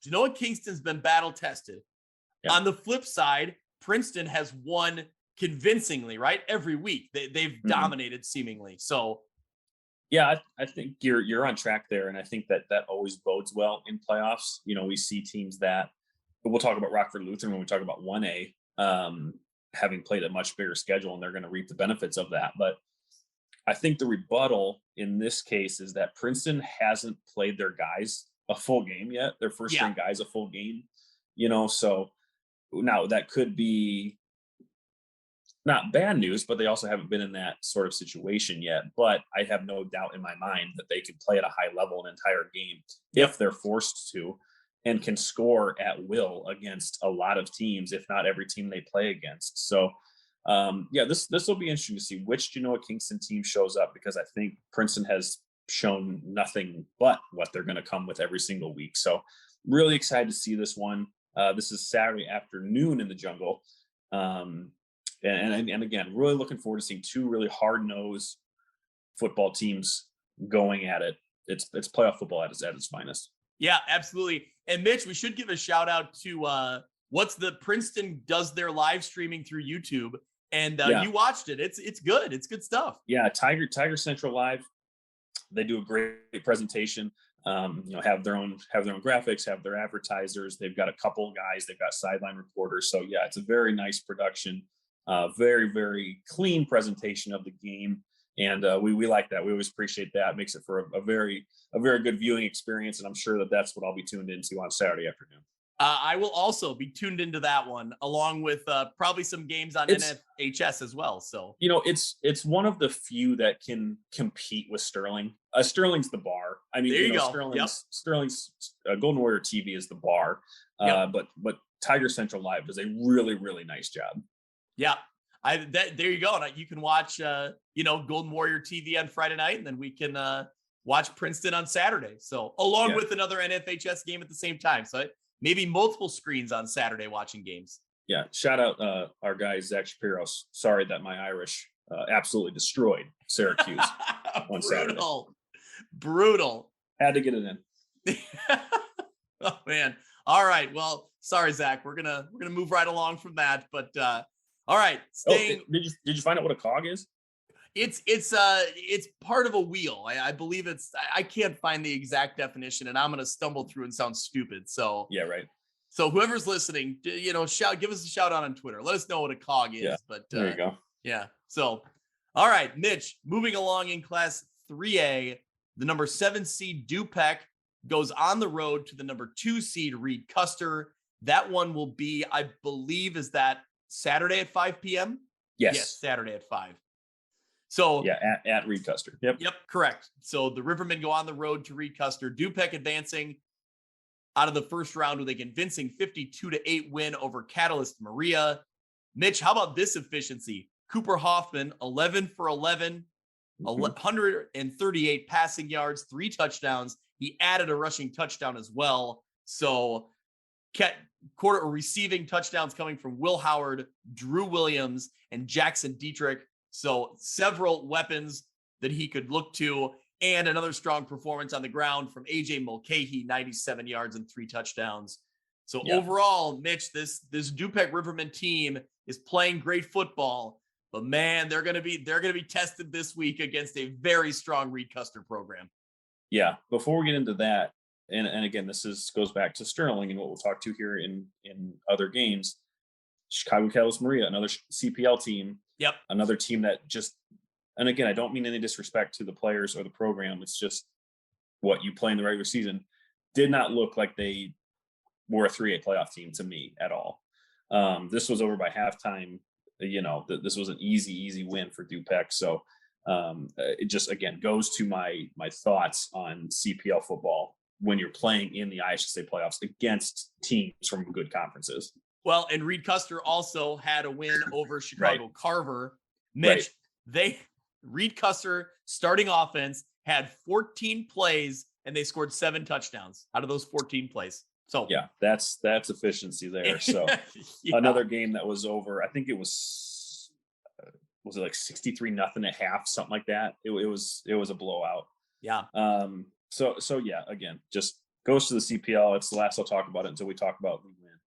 Speaker 2: Genoa Kingston's been battle tested. Yeah. On the flip side, Princeton has won convincingly, right? Every week they've dominated seemingly. So
Speaker 1: yeah, I think you're on track there. And I think that always bodes well in playoffs. We see teams that, we'll talk about Rockford Lutheran when we talk about 1A, having played a much bigger schedule, and they're going to reap the benefits of that. But I think the rebuttal in this case is that Princeton hasn't played their guys a full game yet. Their first string guys a full game, so now that could be not bad news, but they also haven't been in that sort of situation yet. But I have no doubt in my mind that they could play at a high level an entire game if they're forced to, and can score at will against a lot of teams, if not every team they play against. So, this will be interesting to see which Genoa Kingston team shows up, because I think Princeton has shown nothing but what they're going to come with every single week. So really excited to see this one. This is Saturday afternoon in the Jungle. And again, really looking forward to seeing two really hard-nosed football teams going at it. It's playoff football at its finest.
Speaker 2: Yeah, absolutely. And Mitch, we should give a shout out to Princeton does their live streaming through YouTube, and you watched it. It's good. It's good stuff.
Speaker 1: Yeah, Tiger Central Live. They do a great presentation. Have their own graphics, have their advertisers. They've got a couple guys. They've got sideline reporters. So yeah, it's a very nice production. Very, very clean presentation of the game. And we like that. We always appreciate that. It makes it for a very good viewing experience. And I'm sure that's what I'll be tuned into on Saturday afternoon.
Speaker 2: I will also be tuned into that one, along with probably some games on NFHS as well. So
Speaker 1: it's one of the few that can compete with Sterling. Sterling's the bar. I mean,
Speaker 2: there you go.
Speaker 1: Sterling's Golden Warrior TV is the bar. But Tiger Central Live does a really, really nice job.
Speaker 2: Yeah. There you go. And you can watch, Golden Warrior TV on Friday night, and then we can watch Princeton on Saturday. So along with another NFHS game at the same time. So maybe multiple screens on Saturday watching games.
Speaker 1: Yeah. Shout out our guy, Zach Shapiro. Sorry that my Irish absolutely destroyed Syracuse on Saturday.
Speaker 2: Brutal.
Speaker 1: Had to get it in.
Speaker 2: Oh man. All right. Well, sorry, Zach. We're gonna move right along from that. But all right. Staying.
Speaker 1: Did you find out what a cog is?
Speaker 2: It's part of a wheel. I believe I can't find the exact definition, and I'm gonna stumble through and sound stupid. So
Speaker 1: yeah, right.
Speaker 2: So whoever's listening, give us a shout out on Twitter. Let us know what a cog is.
Speaker 1: Yeah,
Speaker 2: but
Speaker 1: there you go.
Speaker 2: Yeah. So, all right, Mitch, moving along in Class 3A, the number 7 seed Dupec goes on the road to the number 2 seed Reed Custer. That one will be, I believe, is that Saturday at 5 p.m.? Yes, Saturday at 5. So
Speaker 1: yeah, at Reed Custer. Yep,
Speaker 2: correct. So the Rivermen go on the road to Reed Custer. Dupec advancing out of the first round with a convincing 52-8 win over Catalyst Maria. Mitch, how about this efficiency? Cooper Hoffman, 11 for 11, 138 passing yards, 3 touchdowns. He added a rushing touchdown as well. So receiving touchdowns coming from Will Howard, Drew Williams, and Jackson Dietrich. So several weapons that he could look to, and another strong performance on the ground from AJ Mulcahy, 97 yards and 3 touchdowns. So overall, Mitch, this Dupec Rivermen team is playing great football, but man, they're going to be tested this week against a very strong Reed Custer program.
Speaker 1: Yeah. Before we get into that, and again, goes back to Sterling and what we'll talk to here in other games. Chicago Catalyst Maria, another CPL team.
Speaker 2: Yep.
Speaker 1: Another team that just, and again, I don't mean any disrespect to the players or the program. It's just what you play in the regular season. Did not look like they were a 3A playoff team to me at all. This was over by halftime. This was an easy win for Dupec. So it just, again, goes to my thoughts on CPL football when you're playing in the IHSA playoffs against teams from good conferences.
Speaker 2: Well, and Reed Custer also had a win over Chicago Carver. Mitch, Reed Custer starting offense had 14 plays and they scored 7 touchdowns out of those 14 plays. So
Speaker 1: yeah, that's efficiency there. So another game that was over, I think it was it like 63-0 at half, something like that. It was a blowout.
Speaker 2: Yeah.
Speaker 1: So yeah, again, just goes to the CPL. It's the last I'll talk about it until we talk about league win.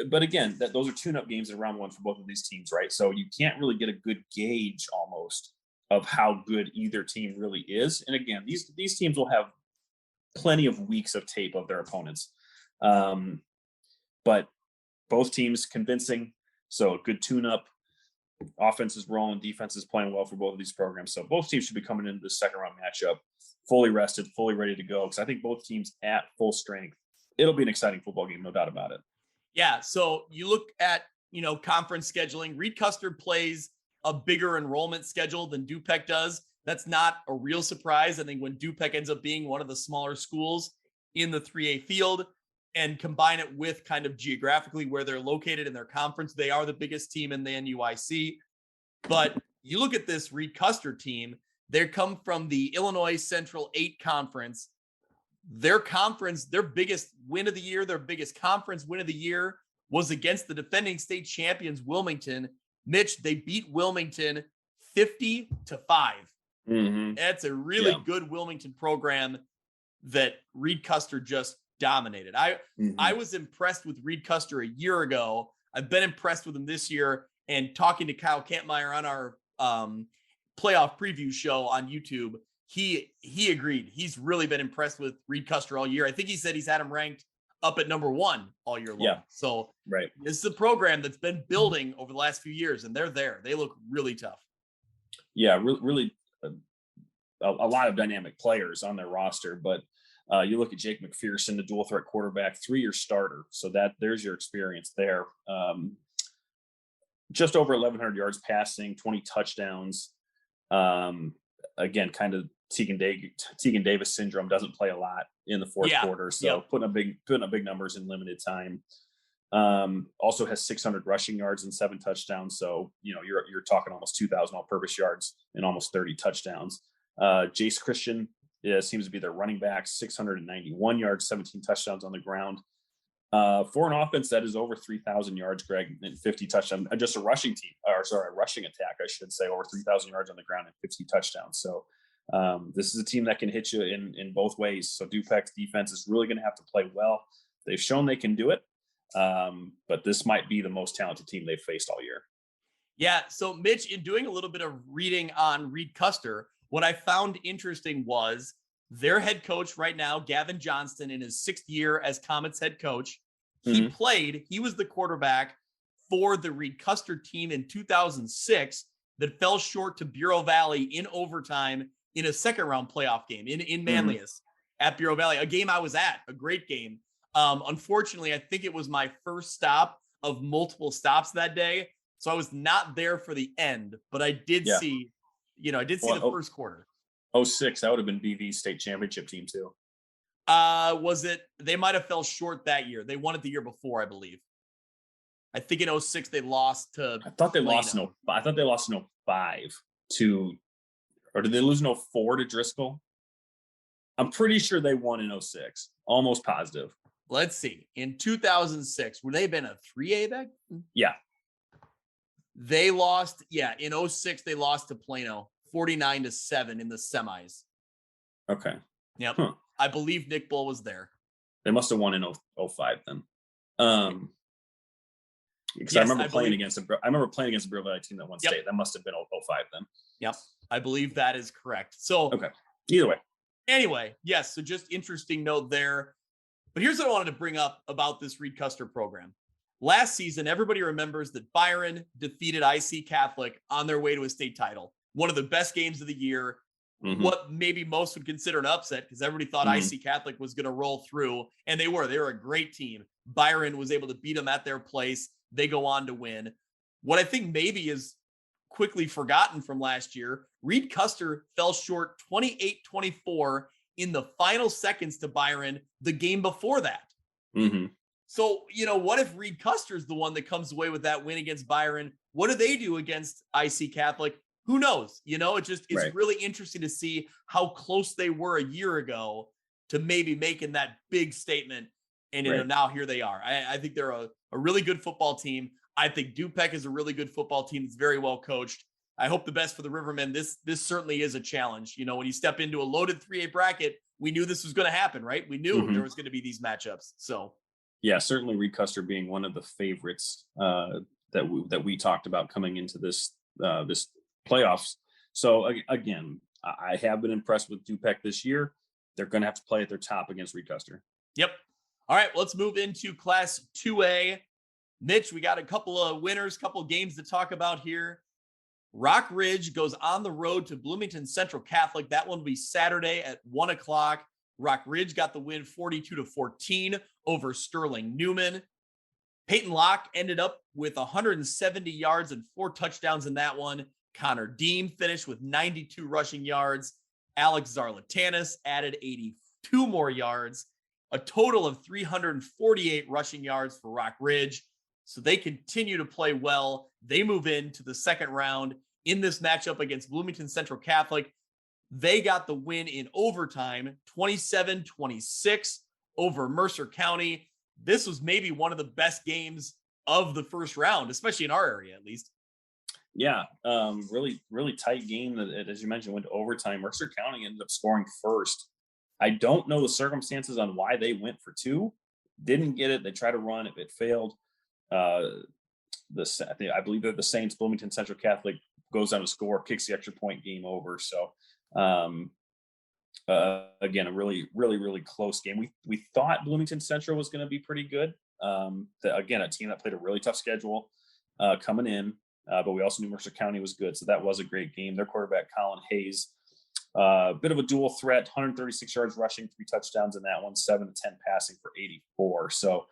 Speaker 1: But again, those are tune-up games in round 1 for both of these teams, right? So you can't really get a good gauge almost of how good either team really is. And again, these teams will have plenty of weeks of tape of their opponents. But both teams convincing. So a good tune-up. Offense is rolling, defense is playing well for both of these programs. So both teams should be coming into the second round matchup fully rested, fully ready to go. Because I think both teams at full strength. It'll be an exciting football game, no doubt about it.
Speaker 2: Yeah. So you look at, conference scheduling. Reed Custer plays a bigger enrollment schedule than Dupec does. That's not a real surprise. I think when Dupec ends up being one of the smaller schools in the 3A field and combine it with kind of geographically where they're located in their conference, they are the biggest team in the NUIC. But you look at this Reed Custer team, they come from the Illinois Central 8 Conference. Their conference, their biggest win of the year, their biggest conference win of the year was against the defending state champions, Wilmington. Mitch, they beat Wilmington 50-5.
Speaker 1: Mm-hmm.
Speaker 2: That's a really good Wilmington program that Reed Custer just dominated. I was impressed with Reed Custer a year ago. I've been impressed with him this year, and talking to Kyle Kampmeyer on our playoff preview show on YouTube, he agreed. He's really been impressed with Reed Custer all year. I think he said he's had him ranked up at number 1 all year long.
Speaker 1: Yeah.
Speaker 2: So
Speaker 1: right.
Speaker 2: This is a program that's been building over the last few years, and they're there. They look really tough.
Speaker 1: Yeah, really a lot of dynamic players on their roster. But You look at Jake McPherson, the dual threat quarterback, 3-year starter. So there's your experience there. Just over 1,100 yards passing, 20 touchdowns. Again, kind of Tegan Davis syndrome, doesn't play a lot in the fourth quarter. So putting up big numbers in limited time. Also has 600 rushing yards and 7 touchdowns. So, you're talking almost 2,000 all-purpose yards and almost 30 touchdowns. Jace Christian seems to be their running back, 691 yards, 17 touchdowns on the ground. For an offense that is over 3,000 yards, Greg, and 50 touchdowns, just a rushing attack, I should say, over 3,000 yards on the ground and 50 touchdowns. So this is a team that can hit you in both ways. So Dupek's defense is really going to have to play well. They've shown they can do it, but this might be the most talented team they've faced all year.
Speaker 2: Yeah. So Mitch, in doing a little bit of reading on Reed Custer, what I found interesting was their head coach right now, Gavin Johnston, in his 6th year as Comets head coach. He was the quarterback for the Reed Custer team in 2006 that fell short to Bureau Valley in overtime in a second-round playoff game in Manlius at Bureau Valley, a game I was at, a great game. Unfortunately, I think it was my first stop of multiple stops that day. So I was not there for the end, but I did see the first quarter.
Speaker 1: 06, that would have been BV's state championship team too.
Speaker 2: Was it? They might have fell short that year. They won it the year before, I believe. I think in 06 they lost to.
Speaker 1: I thought they lost in 05 to, or did they lose in 04 to Driscoll? I'm pretty sure they won in 06. Almost positive.
Speaker 2: Let's see. In 2006, would they have been a 3A back?
Speaker 1: Yeah.
Speaker 2: They lost. Yeah, in 06 they lost to Plano, 49-7 in the semis.
Speaker 1: Okay.
Speaker 2: Yep. Huh. I believe Nick Bull was there.
Speaker 1: They must have won in 05 then. Because I remember playing against the Bureau Valley team that won state. That must have been 05 then.
Speaker 2: Yep. I believe that is correct. So
Speaker 1: okay. Either way.
Speaker 2: Anyway, yes. So just interesting note there. But here's what I wanted to bring up about this Reed Custer program. Last season, everybody remembers that Byron defeated IC Catholic on their way to a state title. One of the best games of the year. What maybe most would consider an upset because everybody thought IC Catholic was going to roll through, and they were a great team. Byron was able to beat them at their place. They go on to win. What I think maybe is quickly forgotten from last year, Reed Custer fell short 28-24 in the final seconds to Byron the game before that. So, what if Reed Custer is the one that comes away with that win against Byron? What do they do against IC Catholic? Who knows? It's really interesting to see how close they were a year ago to maybe making that big statement. And now here they are. I think they're a really good football team. I think Dupek is a really good football team. It's very well coached. I hope the best for the Rivermen. This certainly is a challenge. When you step into a loaded 3A bracket, we knew this was going to happen, right? We knew there was going to be these matchups. So,
Speaker 1: yeah, certainly Reed Custer being one of the favorites that we talked about coming into this playoffs. So again, I have been impressed with Dupek this year. They're going to have to play at their top against Reed Custer.
Speaker 2: Yep. All right, let's move into Class 2A. Mitch, we got a couple of winners, couple of games to talk about here. Rock Ridge goes on the road to Bloomington Central Catholic. That one will be Saturday at 1:00. Rock Ridge got the win 42-14 over Sterling Newman. Peyton Locke ended up with 170 yards and 4 touchdowns in that one. Connor Deem finished with 92 rushing yards. Alex Zarlatanis added 82 more yards, a total of 348 rushing yards for Rock Ridge. So they continue to play well. They move into the second round in this matchup against Bloomington Central Catholic. They got the win in overtime, 27-26 over Mercer County. This was maybe one of the best games of the first round, especially in our area, at least.
Speaker 1: Yeah, really, really tight game that, as you mentioned, went to overtime. Mercer County ended up scoring first. I don't know the circumstances on why they went for 2. Didn't get it. They tried to run it. It failed. I believe they're the Saints. Bloomington Central Catholic goes down to score, kicks the extra point, game over. So, again, a really, really, really close game. We thought Bloomington Central was going to be pretty good. Again, a team that played a really tough schedule coming in. But we also knew Mercer County was good. So that was a great game. Their quarterback, Colin Hayes, Bit of a dual threat, 136 yards rushing, 3 touchdowns in that one, 7 to 10 passing for 84. So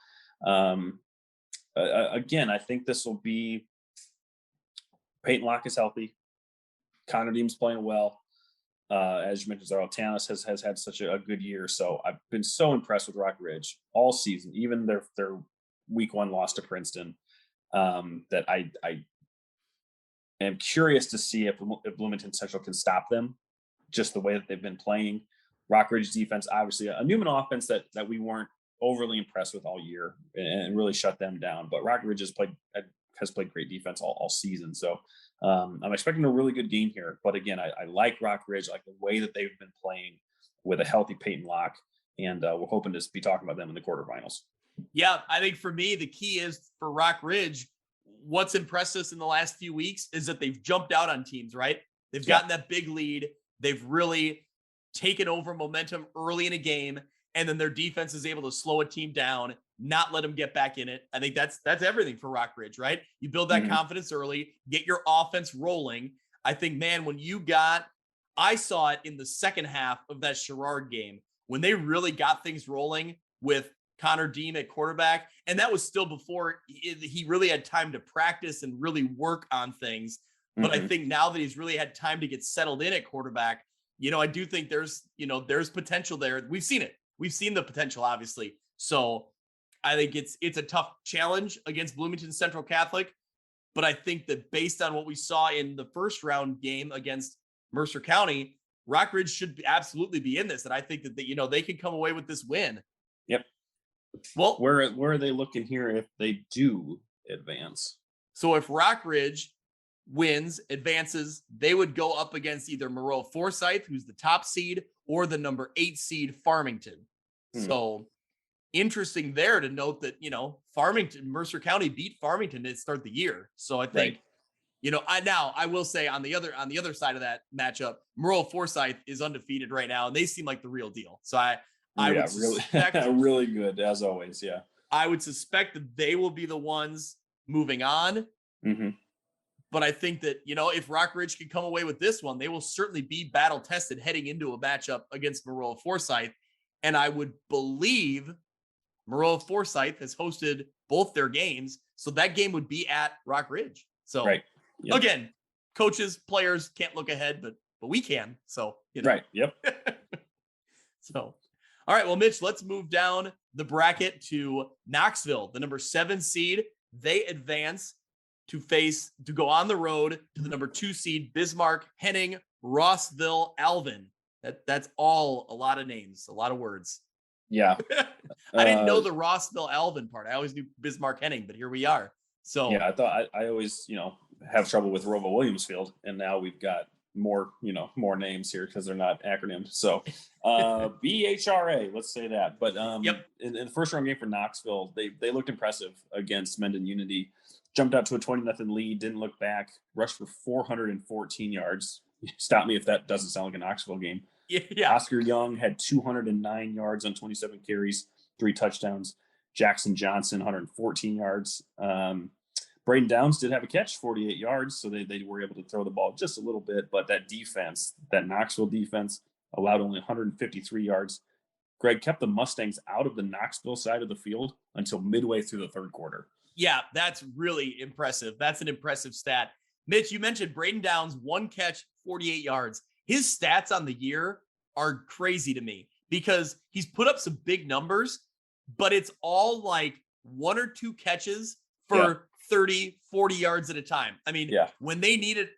Speaker 1: again, I think this will be Peyton Locke is healthy. Connor Deem's playing well. As you mentioned, Zarel Tanis has had such a good year. So I've been so impressed with Rock Ridge all season, even their week 1 loss to Princeton, that I am curious to see if Bloomington Central can stop them just the way that they've been playing. Rock Ridge defense, obviously a Newman offense that we weren't overly impressed with all year and really shut them down. But Rock Ridge has played great defense all season. So I'm expecting a really good game here. But again, I like Rock Ridge, I like the way that they've been playing with a healthy Peyton Locke. And we're hoping to be talking about them in the quarterfinals.
Speaker 2: Yeah, I think for me, the key is for Rock Ridge, what's impressed us in the last few weeks is that they've jumped out on teams, right? They've gotten that big lead. They've really taken over momentum early in a game, and then their defense is able to slow a team down, not let them get back in it. I think that's everything for Rock Ridge, right? You build that confidence early, get your offense rolling. I think, man, I saw it in the second half of that Sherrard game when they really got things rolling with Connor Deem at quarterback. And that was still before he really had time to practice and really work on things. But I think now that he's really had time to get settled in at quarterback, I do think there's potential there. We've seen it. We've seen the potential, obviously. So I think it's a tough challenge against Bloomington Central Catholic. But I think that based on what we saw in the first round game against Mercer County, Rock Ridge should absolutely be in this. And I think that they can come away with this win.
Speaker 1: Yep.
Speaker 2: Well,
Speaker 1: where are they looking here if they do advance?
Speaker 2: So if Rock Ridge wins, advances, they would go up against either Moreau Forsyth, who's the top seed, or the number 8 seed Farmington. So interesting there to note that, Mercer County beat Farmington to start the year. So I think, I will say on the other side of that matchup, Moreau Forsyth is undefeated right now, and they seem like the real deal. So I would suspect
Speaker 1: really good as always. Yeah.
Speaker 2: I would suspect that they will be the ones moving on. But I think that, if Rock Ridge can come away with this one, they will certainly be battle tested heading into a matchup against Moreau Forsyth. And I would believe Moreau Forsyth has hosted both their games. So that game would be at Rock Ridge. So again, coaches, players can't look ahead, but we can. So,
Speaker 1: Right. Yep.
Speaker 2: So, all right. Well, Mitch, let's move down the bracket to Knoxville, the number 7 seed. They advance to go on the road to the number 2 seed, Bismarck, Henning, Rossville, Alvin. That's all a lot of names, a lot of words.
Speaker 1: Yeah.
Speaker 2: I didn't know the Rossville Alvin part. I always knew Bismarck Henning, but here we are. So
Speaker 1: yeah, I thought I always, have trouble with Robo Williamsfield, and now we've got more names here because they're not acronymed. So BHRA, let's say that. But in the first round game for Knoxville, they looked impressive against Mendon Unity. Jumped out to a 20-0 lead, didn't look back, rushed for 414 yards. Stop me if that doesn't sound like a Knoxville game.
Speaker 2: Yeah.
Speaker 1: Oscar Young had 209 yards on 27 carries, 3 touchdowns. Jackson Johnson, 114 yards. Braden Downs did have a catch, 48 yards, so they were able to throw the ball just a little bit. But that defense, that Knoxville defense, allowed only 153 yards. Greg kept the Mustangs out of the Knoxville side of the field until midway through the third quarter.
Speaker 2: Yeah, that's really impressive. That's an impressive stat. Mitch, you mentioned Braden Downs, 1 catch, 48 yards. His stats on the year are crazy to me because he's put up some big numbers, but it's all like 1 or 2 catches for 30, 40 yards at a time. I mean, when they needed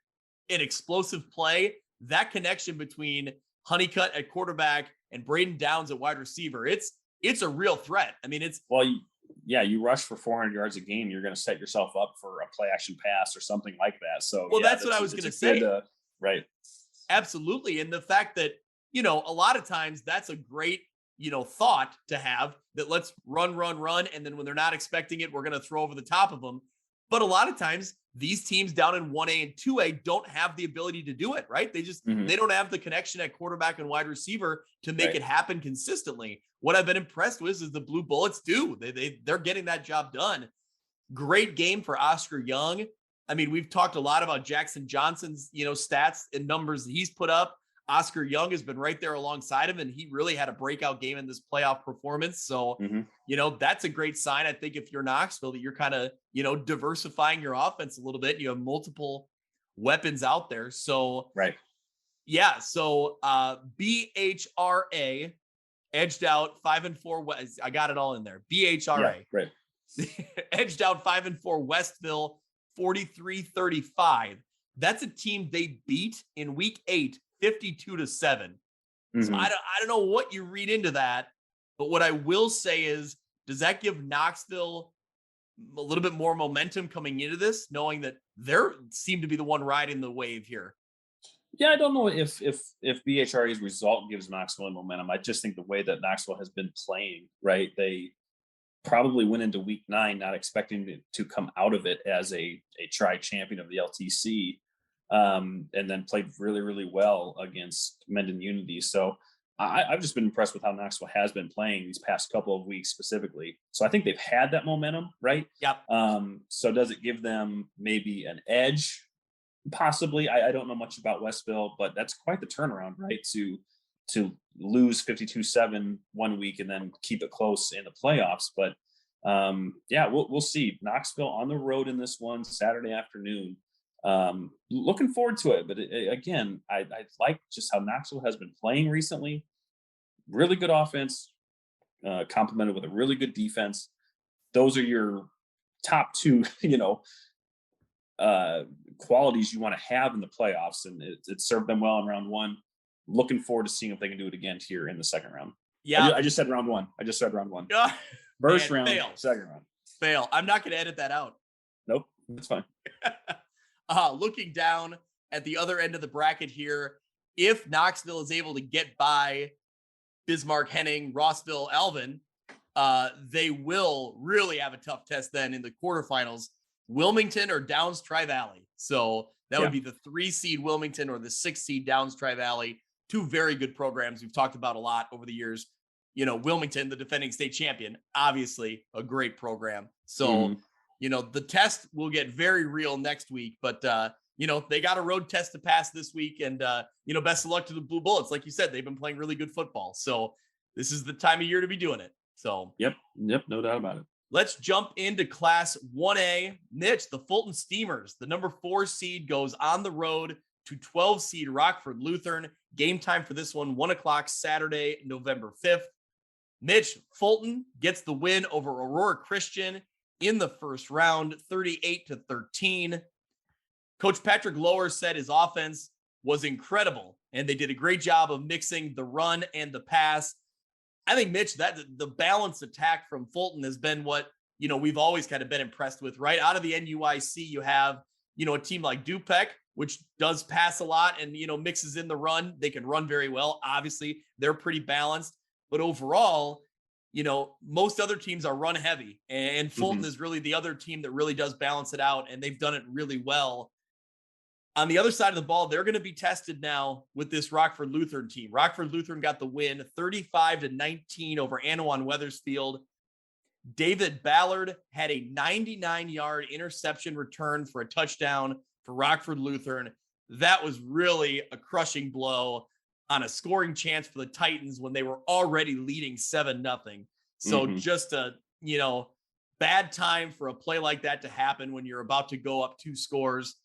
Speaker 2: an explosive play, that connection between Honeycutt at quarterback and Braden Downs at wide receiver, it's a real threat. I mean,
Speaker 1: you rush for 400 yards a game, you're going to set yourself up for a play action pass or something like that. So,
Speaker 2: that's what I was going to say.
Speaker 1: Right.
Speaker 2: Absolutely. And the fact that, a lot of times that's a great, thought to have that let's run. And then when they're not expecting it, we're going to throw over the top of them. But a lot of times these teams down in 1A and 2A don't have the ability to do it, right? They just, they don't have the connection at quarterback and wide receiver to make it happen consistently. What I've been impressed with is the Blue Bullets do. They're getting that job done. Great game for Oscar Young. I mean, we've talked a lot about Jackson Johnson's, stats and numbers that he's put up. Oscar Young has been right there alongside him, and he really had a breakout game in this playoff performance. So, that's a great sign. I think if you're Knoxville, that you're kind of, diversifying your offense a little bit. You have multiple weapons out there. So,
Speaker 1: right.
Speaker 2: Yeah. So, BHRA edged out 5-4. I got it all in there. BHRA.
Speaker 1: Yeah, right.
Speaker 2: Edged out 5-4 Westville 43-35. That's a team they beat in week 8, 52-7. So I don't know what you read into that, but what I will say is, does that give Knoxville a little bit more momentum coming into this, knowing that they seem to be the one riding the wave here?
Speaker 1: Yeah, I don't know if BHRA's result gives Knoxville momentum. I just think the way that Knoxville has been playing, right? They probably went into week 9 not expecting to come out of it as a tri-champion of the LTC, and then played really, really well against Mendon Unity. So I've just been impressed with how Knoxville has been playing these past couple of weeks specifically. So I think they've had that momentum, right?
Speaker 2: Yep.
Speaker 1: So does it give them maybe an edge? Possibly. I don't know much about Westville, but that's quite the turnaround, right? To lose 52-7 one week and then keep it close in the playoffs. But we'll see. Knoxville on the road in this one Saturday afternoon. Looking forward to it. But again, I like just how Knoxville has been playing recently. Really good offense, complemented with a really good defense. Those are your top two, qualities you want to have in the playoffs, and it served them well in round 1. Looking forward to seeing if they can do it again here in the second round.
Speaker 2: Yeah,
Speaker 1: I just said round 1. First round,
Speaker 2: fail.
Speaker 1: Second round.
Speaker 2: Fail. I'm not going to edit that out.
Speaker 1: Nope, that's fine.
Speaker 2: Looking down at the other end of the bracket here, if Knoxville is able to get by Bismarck, Henning, Rossville, Alvin, they will really have a tough test then in the quarterfinals. Wilmington or Downs Tri-Valley. So that would be the 3 seed Wilmington or the 6 seed Downs Tri-Valley. 2 very good programs we've talked about a lot over the years. Wilmington, the defending state champion, obviously a great program. So, the test will get very real next week, but they got a road test to pass this week, and best of luck to the Blue Bullets. Like you said, they've been playing really good football. So this is the time of year to be doing it. So
Speaker 1: Yep, no doubt about it.
Speaker 2: Let's jump into Class 1A. Mitch, the Fulton Steamers, the number 4 seed, goes on the road to 12 seed Rockford Lutheran. Game time for this one, 1:00 Saturday, November 5th. Mitch, Fulton gets the win over Aurora Christian in the first round, 38-13. Coach Patrick Lower said his offense was incredible, and they did a great job of mixing the run and the pass. I think, Mitch, that the balanced attack from Fulton has been what, we've always kind of been impressed with, right? Out of the NUIC, you have, a team like Dupec, which does pass a lot and, mixes in the run. They can run very well. Obviously, they're pretty balanced. But overall, most other teams are run heavy. And Fulton is really the other team that really does balance it out. And they've done it really well. On the other side of the ball, they're going to be tested now with this Rockford Lutheran team. Rockford Lutheran got the win 35-19 over Anawan Weathersfield. David Ballard had a 99-yard interception return for a touchdown for Rockford Lutheran. That was really a crushing blow on a scoring chance for the Titans when they were already leading 7-0. So just a, bad time for a play like that to happen when you're about to go up 2 scores.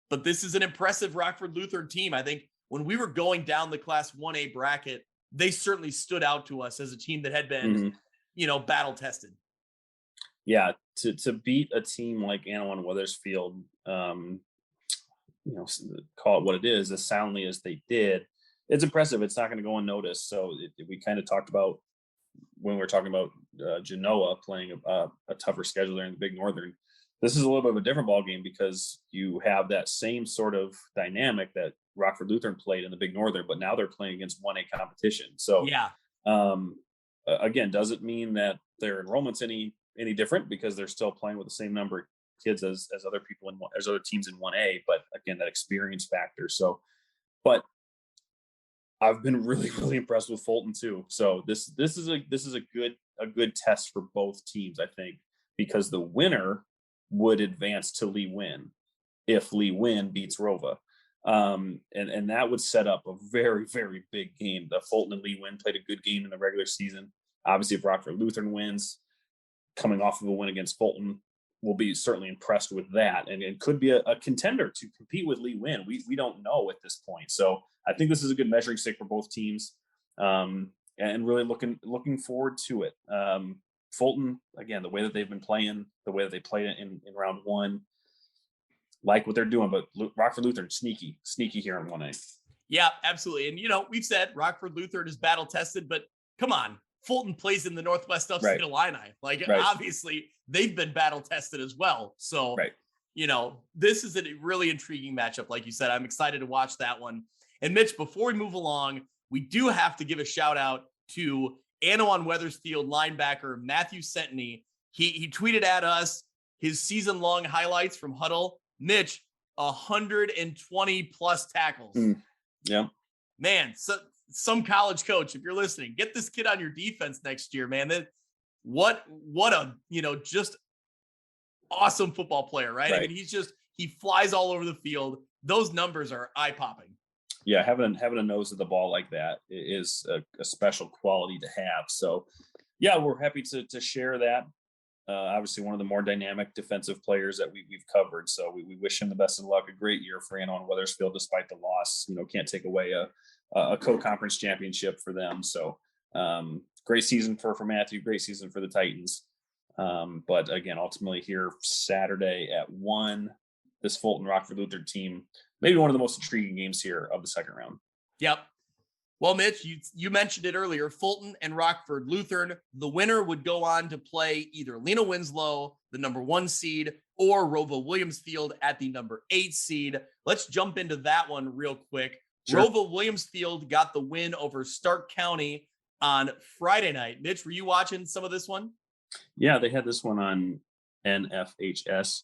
Speaker 2: But this is an impressive Rockford Lutheran team. I think when we were going down the Class 1A bracket, they certainly stood out to us as a team that had been, battle tested.
Speaker 1: Yeah, to beat a team like Anawan Weathersfield, call it what it is, as soundly as they did, it's impressive. It's not going to go unnoticed. So we kind of talked about when we were talking about Genoa playing a tougher schedule there in the Big Northern. This is a little bit of a different ball game because you have that same sort of dynamic that Rockford Lutheran played in the Big Northern, but now they're playing against 1A competition. So again, doesn't mean that their enrollment's any different because they're still playing with the same number of kids as other people as other teams in 1A. But again, that experience factor. So, but I've been really, really impressed with Fulton too. So this is a good test for both teams, I think, because the winner would advance to Lee Win if Lee Win beats Rova. And that would set up a very, very big game. The Fulton and Lee Win played a good game in the regular season. Obviously, if Rockford Lutheran wins, coming off of a win against Fulton, we'll be certainly impressed with that, and it could be a contender to compete with Lee Win. We don't know at this point, so I think this is a good measuring stick for both teams, and really looking forward to it. Fulton, again, the way that they've been playing, the way that they played it in round one, like what they're doing, but Rockford Lutheran sneaky here in 1A.
Speaker 2: Yeah, absolutely. And we've said Rockford Lutheran is battle tested, but come on, Fulton plays in the Northwest Upstate Illini. Obviously they've been battle tested as well. So, this is a really intriguing matchup. Like you said, I'm excited to watch that one. And Mitch, before we move along, we do have to give a shout out to Anawan Weathersfield linebacker Matthew Centeny. He tweeted at us his season long highlights from Huddle. Mitch, 120 plus tackles.
Speaker 1: Yeah,
Speaker 2: man. So some college coach, if you're listening, get this kid on your defense next year, man. What a just awesome football player, right? I mean, he flies all over the field. Those numbers are eye popping.
Speaker 1: Yeah, having a nose of the ball like that is a special quality to have. So, yeah, we're happy to share that. Obviously, one of the more dynamic defensive players that we've covered. So we wish him the best of luck. A great year for Anawan Weathersfield, despite the loss. Can't take away a co-conference championship for them. So great season for Matthew. Great season for the Titans. But again, ultimately here Saturday at 1, this Fulton Rockford Lutheran team, maybe one of the most intriguing games here of the second round.
Speaker 2: Yep. Well, Mitch, you mentioned it earlier, Fulton and Rockford Lutheran. The winner would go on to play either Lena Winslow, the number 1 seed, or Rova Williamsfield at the number 8 seed. Let's jump into that one real quick. Sure. Rova Williamsfield got the win over Stark County on Friday night. Mitch, were you watching some of this one?
Speaker 1: Yeah, they had this one on NFHS.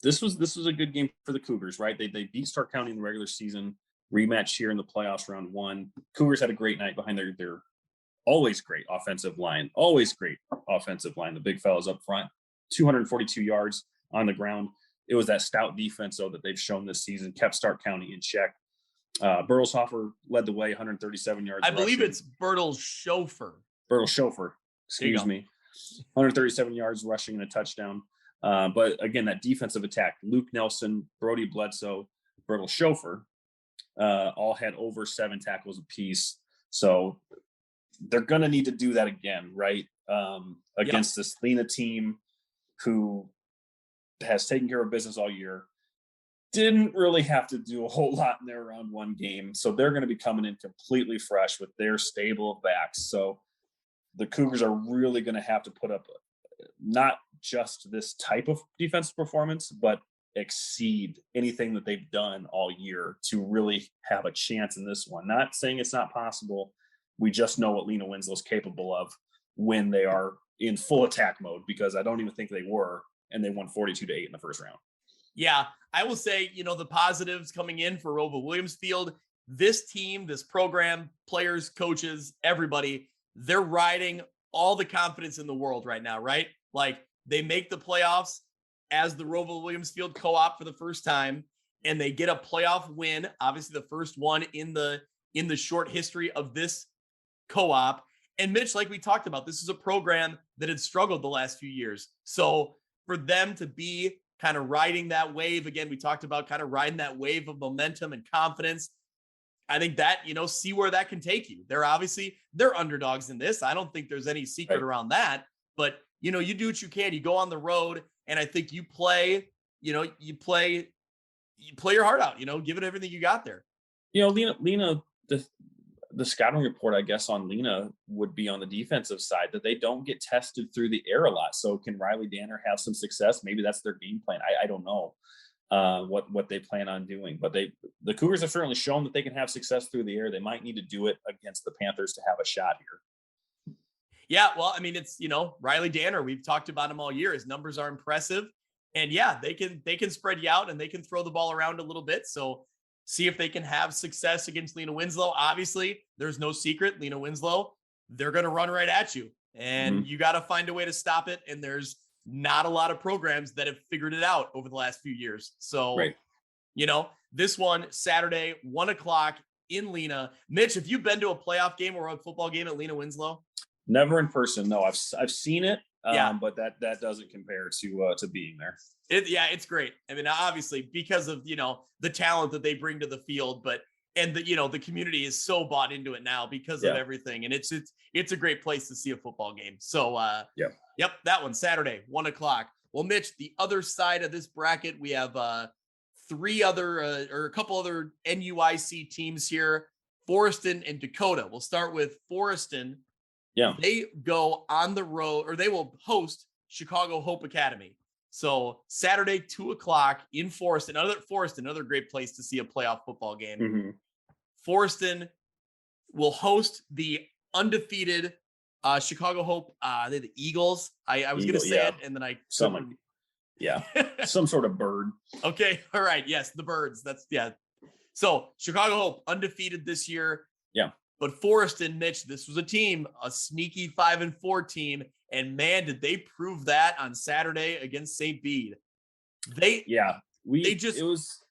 Speaker 1: This was a good game for the Cougars, right? They beat Stark County in the regular season. Rematch here in the playoffs round 1. Cougars had a great night behind their always great offensive line. The big fellas up front, 242 yards on the ground. It was that stout defense, though, that they've shown this season, kept Stark County in check. Bertelshofer led the way, 137 yards.
Speaker 2: I believe it's Bertelshofer.
Speaker 1: Excuse me. 137 yards rushing and a touchdown. But again, that defensive attack, Luke Nelson, Brody Bledsoe, Bertelshofer, all had over 7 tackles apiece. So they're going to need to do that again, right? Against this Lena team who has taken care of business all year. Didn't really have to do a whole lot in their round 1 game. So they're going to be coming in completely fresh with their stable of backs. So the Cougars are really going to have to put up not just this type of defensive performance, but exceed anything that they've done all year to really have a chance in this one. Not saying it's not possible. We just know what Lena Winslow's capable of when they are in full attack mode, because I don't even think they were, and they won 42-8 in the first round.
Speaker 2: Yeah, I will say, the positives coming in for Rova Williamsfield, this team, this program, players, coaches, everybody, they're riding all the confidence in the world right now, right? Like, they make the playoffs as the Rova Williamsfield co-op for the first time, and they get a playoff win, obviously the first one in the short history of this co-op. And Mitch, like we talked about, this is a program that had struggled the last few years. So for them to be kind of riding that wave, again, we talked about kind of riding that wave of momentum and confidence. I think that, see where that can take you. They're underdogs in this. I don't think there's any secret around that, but you do what you can. You go on the road, and I think you play your heart out, give it everything you got there.
Speaker 1: Lena, the scouting report, I guess, on Lena would be on the defensive side, that they don't get tested through the air a lot. So can Riley Danner have some success? Maybe that's their game plan. I don't know what they plan on doing, but the Cougars have certainly shown that they can have success through the air. They might need to do it against the Panthers to have a shot here.
Speaker 2: Yeah, well, I mean, it's, Riley Danner, we've talked about him all year. His numbers are impressive. And yeah, they can spread you out and they can throw the ball around a little bit. So see if they can have success against Lena Winslow. Obviously, there's no secret. Lena Winslow, they're going to run right at you. And you got to find a way to stop it. And there's not a lot of programs that have figured it out over the last few years. So, This one Saturday, 1:00 in Lena. Mitch, have you been to a playoff game or a football game at Lena Winslow?
Speaker 1: Never in person. No, I've seen it.
Speaker 2: Yeah.
Speaker 1: But that doesn't compare to being there.
Speaker 2: It's great. I mean, obviously because of, the talent that they bring to the field, and the community is so bought into it now because of everything. And it's a great place to see a football game. So, yep. That one Saturday, 1:00. Well, Mitch, the other side of this bracket, we have, a couple other NUIC teams here, Forreston and Dakota. We'll start with Forreston.
Speaker 1: Yeah.
Speaker 2: They go on the road, or they will host Chicago Hope Academy. So Saturday, 2:00 in Forreston. Another great place to see a playoff football game.
Speaker 1: Mm-hmm.
Speaker 2: Forreston will host the undefeated Chicago Hope. They're the Eagles. I was going to say it, and then I
Speaker 1: couldn't. Yeah, some sort of bird.
Speaker 2: Okay, all right. Yes, the birds. So Chicago Hope undefeated this year.
Speaker 1: Yeah.
Speaker 2: But Forreston, Mitch, this was a sneaky 5-4 team, and man, did they prove that on Saturday against St. Bede. It was.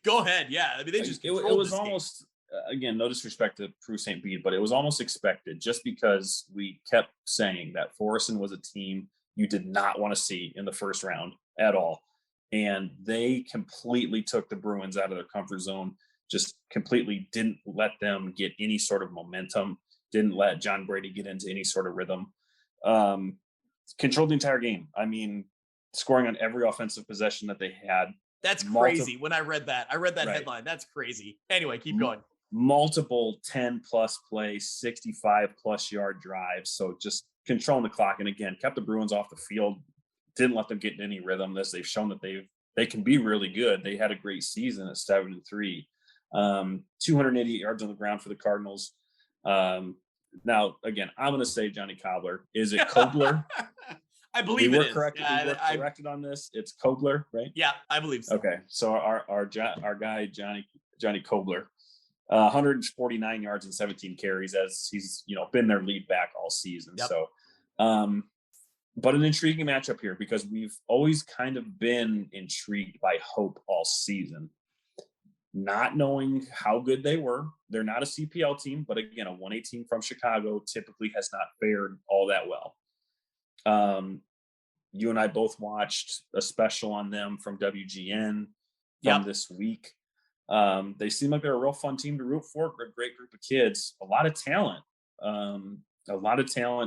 Speaker 2: Go ahead. Yeah, I mean, it
Speaker 1: was almost again, no disrespect to Prue St. Bede, but it was almost expected just because we kept saying that Forreston was a team you did not want to see in the first round at all. And they completely took the Bruins out of their comfort zone, just completely didn't let them get any sort of momentum, didn't let John Brady get into any sort of rhythm. Controlled the entire game. I mean, scoring on every offensive possession that they had.
Speaker 2: That's crazy. When I read that right. Headline. That's crazy. Anyway, keep going.
Speaker 1: Multiple 10+ play, 65+ yard drives. So just controlling the clock. And again, kept the Bruins off the field, didn't let them get in any rhythm. They've shown that they can be really good. They had a great season at 7-3. 288 yards on the ground for the Cardinals. Now, again, I'm going to say Johnny Cobbler. Is it Kobler?
Speaker 2: I believe it is.
Speaker 1: Corrected. We were corrected on this. It's Kobler, right?
Speaker 2: Yeah, I believe so.
Speaker 1: Okay, so our guy Johnny Kobler, 149 yards and 17 carries as he's been their lead back all season.
Speaker 2: Yep.
Speaker 1: So, but an intriguing matchup here because we've always kind of been intrigued by Hope all season, not knowing how good they were. They're not a CPL team, but again, a 1A team from Chicago typically has not fared all that well. You and I both watched a special on them from WGN from this week. They seem like they're a real fun team to root for. They're a great group of kids, a lot of talent.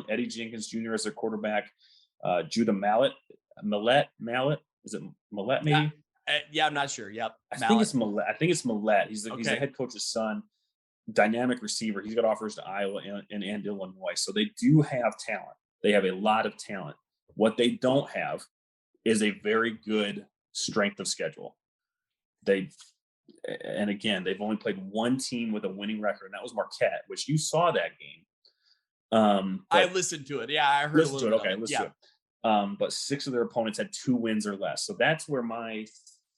Speaker 1: Eddie Jenkins Jr. as their quarterback. Judah Mallett. Is it Mallett maybe?
Speaker 2: Yeah, I'm not sure. Yep.
Speaker 1: I think it's Mallett. He's the head coach's son. Dynamic receiver. He's got offers to Iowa and Illinois. So they do have talent. They have a lot of talent. What they don't have is a very good strength of schedule. And again, they've only played one team with a winning record, and that was Marquette, which you saw that game.
Speaker 2: I listened to it. Yeah, I heard
Speaker 1: listen to it. Okay, listen to it. But 6 of their opponents had 2 wins or less. So that's where my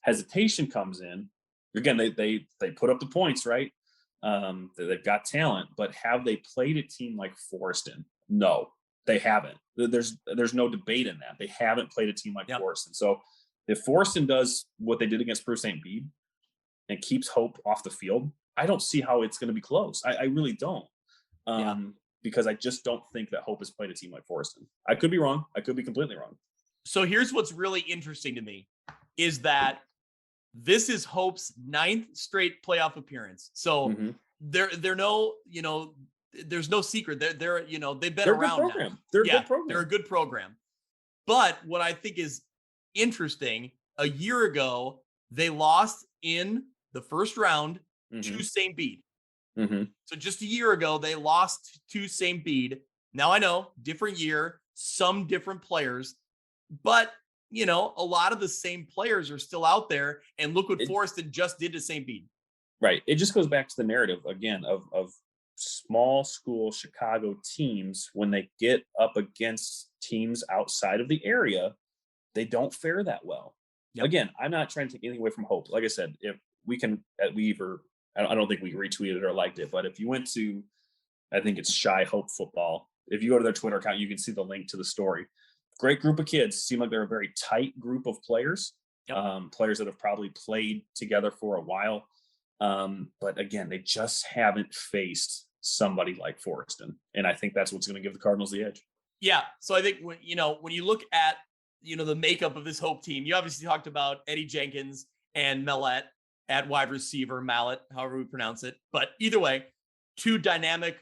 Speaker 1: hesitation comes in. Again, they put up the points, right? They've got talent, but have they played a team like Forreston? No, they haven't. There's no debate in that. They haven't played a team like Forreston. So if Forreston does what they did against Prue St. Bede and keeps Hope off the field, I don't see how it's going to be close. I really don't. Because I just don't think that Hope has played a team like Forreston. I could be wrong. I could be completely wrong.
Speaker 2: So here's what's really interesting to me is that this is Hope's 9th straight playoff appearance. So they're no, there's no secret. They're they've been around now.
Speaker 1: They're a good program.
Speaker 2: They're a good program. But what I think is interesting, a year ago, they lost in the first round to St. Bede. So just a year ago, they lost to St. Bede. Now I know, different year, some different players, but a lot of the same players are still out there. And look what Forreston just did to St. Bede.
Speaker 1: Right. It just goes back to the narrative again of small school Chicago teams. When they get up against teams outside of the area, they don't fare that well. Again, I'm not trying to take anything away from Hope. Like I said, if we can, I don't think we retweeted or liked it, but if you went to, I think it's Shy Hope Football. If you go to their Twitter account, you can see the link to the story. Great group of kids. Seem like they're a very tight group of players.
Speaker 2: Yep.
Speaker 1: players that have probably played together for a while. But again, they just haven't faced somebody like Forreston. And I think that's what's going to give the Cardinals the edge.
Speaker 2: Yeah. So I think when you look at, the makeup of this Hope team, you obviously talked about Eddie Jenkins and Mellette at wide receiver, Mallet, however we pronounce it. But either way, two dynamic,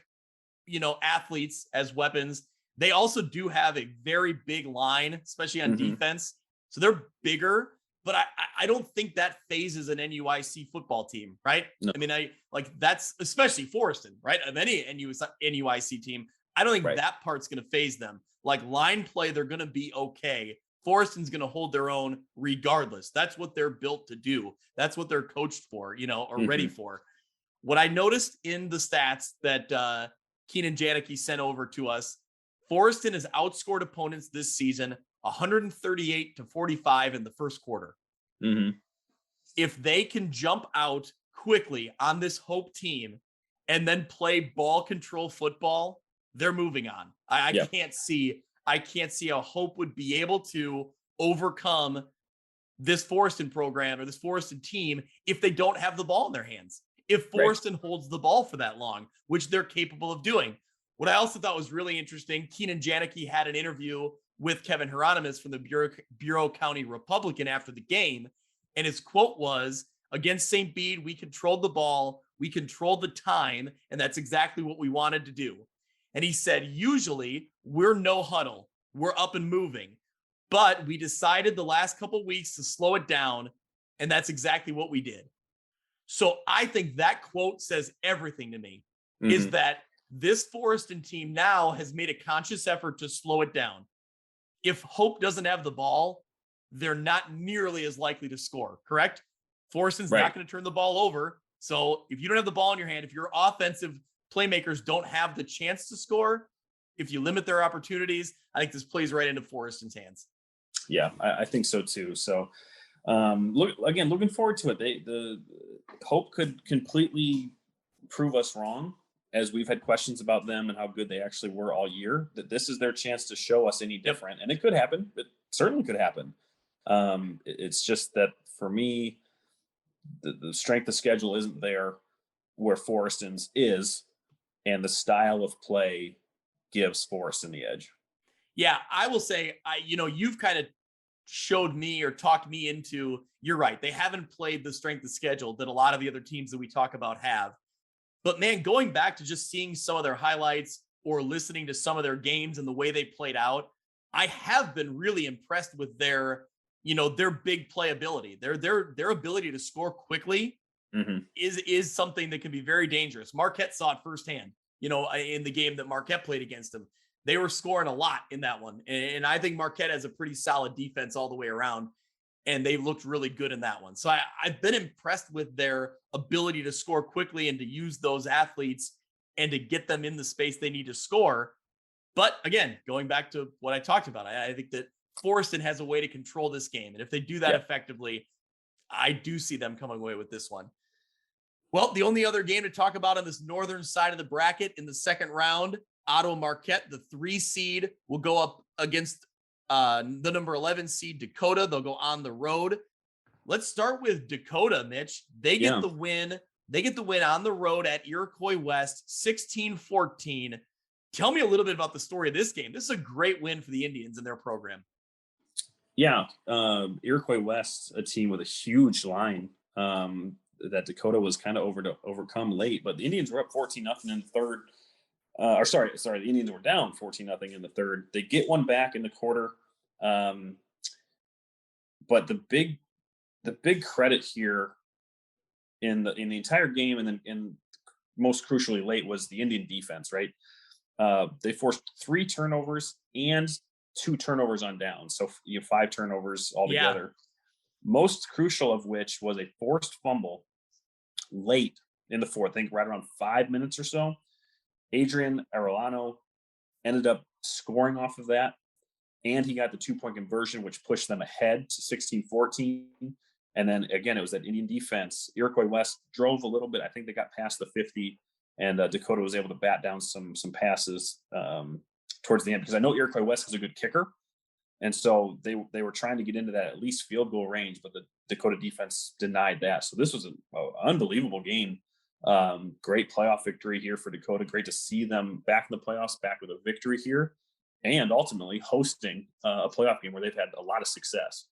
Speaker 2: athletes as weapons. They also do have a very big line, especially on defense. So they're bigger, but I don't think that phases an NUIC football team, right?
Speaker 1: No.
Speaker 2: I mean, that's especially Forreston, right? Of any NUIC team, I don't think that part's going to phase them. Like line play, they're going to be okay. Forreston's going to hold their own regardless. That's what they're built to do. That's what they're coached for, or ready for. What I noticed in the stats that Keenan Janicki sent over to us, Forreston has outscored opponents this season 138-45 in the first quarter. If they can jump out quickly on this Hope team and then play ball control football, they're moving on. I can't see how Hope would be able to overcome this Forreston program or this Forreston team if they don't have the ball in their hands. If Forreston holds the ball for that long, which they're capable of doing. What I also thought was really interesting, Keenan Janicki had an interview with Kevin Hieronymus from the Bureau County Republican after the game. And his quote was, against St. Bede, we controlled the ball, we controlled the time, and that's exactly what we wanted to do. And he said, usually we're no huddle, we're up and moving, but we decided the last couple of weeks to slow it down. And that's exactly what we did. So I think that quote says everything to me, is that this Forreston team now has made a conscious effort to slow it down. If Hope doesn't have the ball, they're not nearly as likely to score, correct? Forreston's not going to turn the ball over. So if you don't have the ball in your hand, if your offensive playmakers don't have the chance to score, if you limit their opportunities, I think this plays right into Forreston's hands.
Speaker 1: Yeah, I think so too. So looking forward to it. The Hope could completely prove us wrong, as we've had questions about them and how good they actually were all year, that this is their chance to show us any different. And it could happen. It certainly could happen. It's just that for me, the strength of schedule isn't there where Forreston's is, and the style of play gives Forreston the edge.
Speaker 2: Yeah, I will say, you've kind of showed me or talked me into, you're right. They haven't played the strength of schedule that a lot of the other teams that we talk about have. But man, going back to just seeing some of their highlights or listening to some of their games and the way they played out, I have been really impressed with their big playability. Their ability to score quickly is something that can be very dangerous. Marquette saw it firsthand, in the game that Marquette played against them. They were scoring a lot in that one. And I think Marquette has a pretty solid defense all the way around. And they looked really good in that one. So I've been impressed with their ability to score quickly and to use those athletes and to get them in the space they need to score. But again, going back to what I talked about, I think that Forreston has a way to control this game. And if they do that effectively, I do see them coming away with this one. Well, the only other game to talk about on this northern side of the bracket in the second round, Ottawa Marquette, the 3 seed, will go up against the number 11 seed Dakota. They'll go on the road. Let's start with Dakota, Mitch. They get the win. They get the win on the road at Iroquois West, 16-14. Tell me a little bit about the story of this game. This is a great win for the Indians and their program.
Speaker 1: Yeah, Iroquois West, a team with a huge line that Dakota was kind of overcome late, but the Indians were up 14-0 in the third. The Indians were down 14-0 in the third. They get one back in the quarter. But the big credit here in the entire game, and then most crucially late, was the Indian defense, right? They forced 3 turnovers and 2 turnovers on downs. So you have 5 turnovers altogether. Most crucial of which was a forced fumble late in the fourth, I think right around 5 minutes or so. Adrian Arellano ended up scoring off of that, and he got the 2-point conversion, which pushed them ahead to 16-14. And then again, it was that Indian defense. Iroquois West drove a little bit. I think they got past the 50, and Dakota was able to bat down some passes towards the end, because I know Iroquois West is a good kicker. And so they were trying to get into that at least field goal range, but the Dakota defense denied that. So this was an unbelievable game. Great playoff victory here for Dakota. Great to see them back in the playoffs, back with a victory here, and ultimately hosting a playoff game where they've had a lot of success.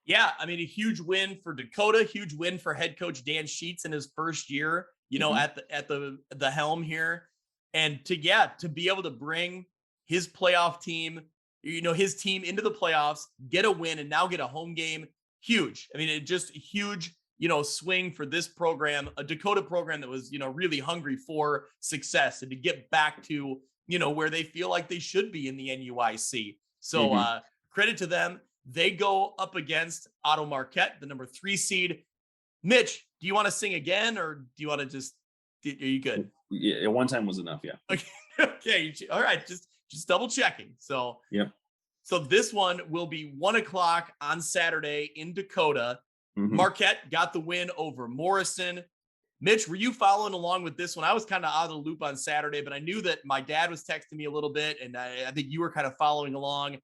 Speaker 2: Yeah, I mean, a huge win for Dakota, huge win for head coach Dan Sheets in his first year, at the helm here. And to be able to bring his playoff team, his team into the playoffs, get a win, and now get a home game, huge. I mean, it just huge, swing for this program, a Dakota program that was, really hungry for success and to get back to, where they feel like they should be in the NUIC. So credit to them. They go up against Otto Marquette, the number 3 seed. Mitch, do you want to sing again, or do you want to just? Are you good?
Speaker 1: Yeah, one time was enough. Yeah.
Speaker 2: Okay. All right. Just double checking. So.
Speaker 1: Yep.
Speaker 2: So this one will be 1:00 on Saturday in Dakota. Marquette got the win over Morrison. Mitch, were you following along with this one? I was kind of out of the loop on Saturday, but I knew that my dad was texting me a little bit, and I think you were kind of following along.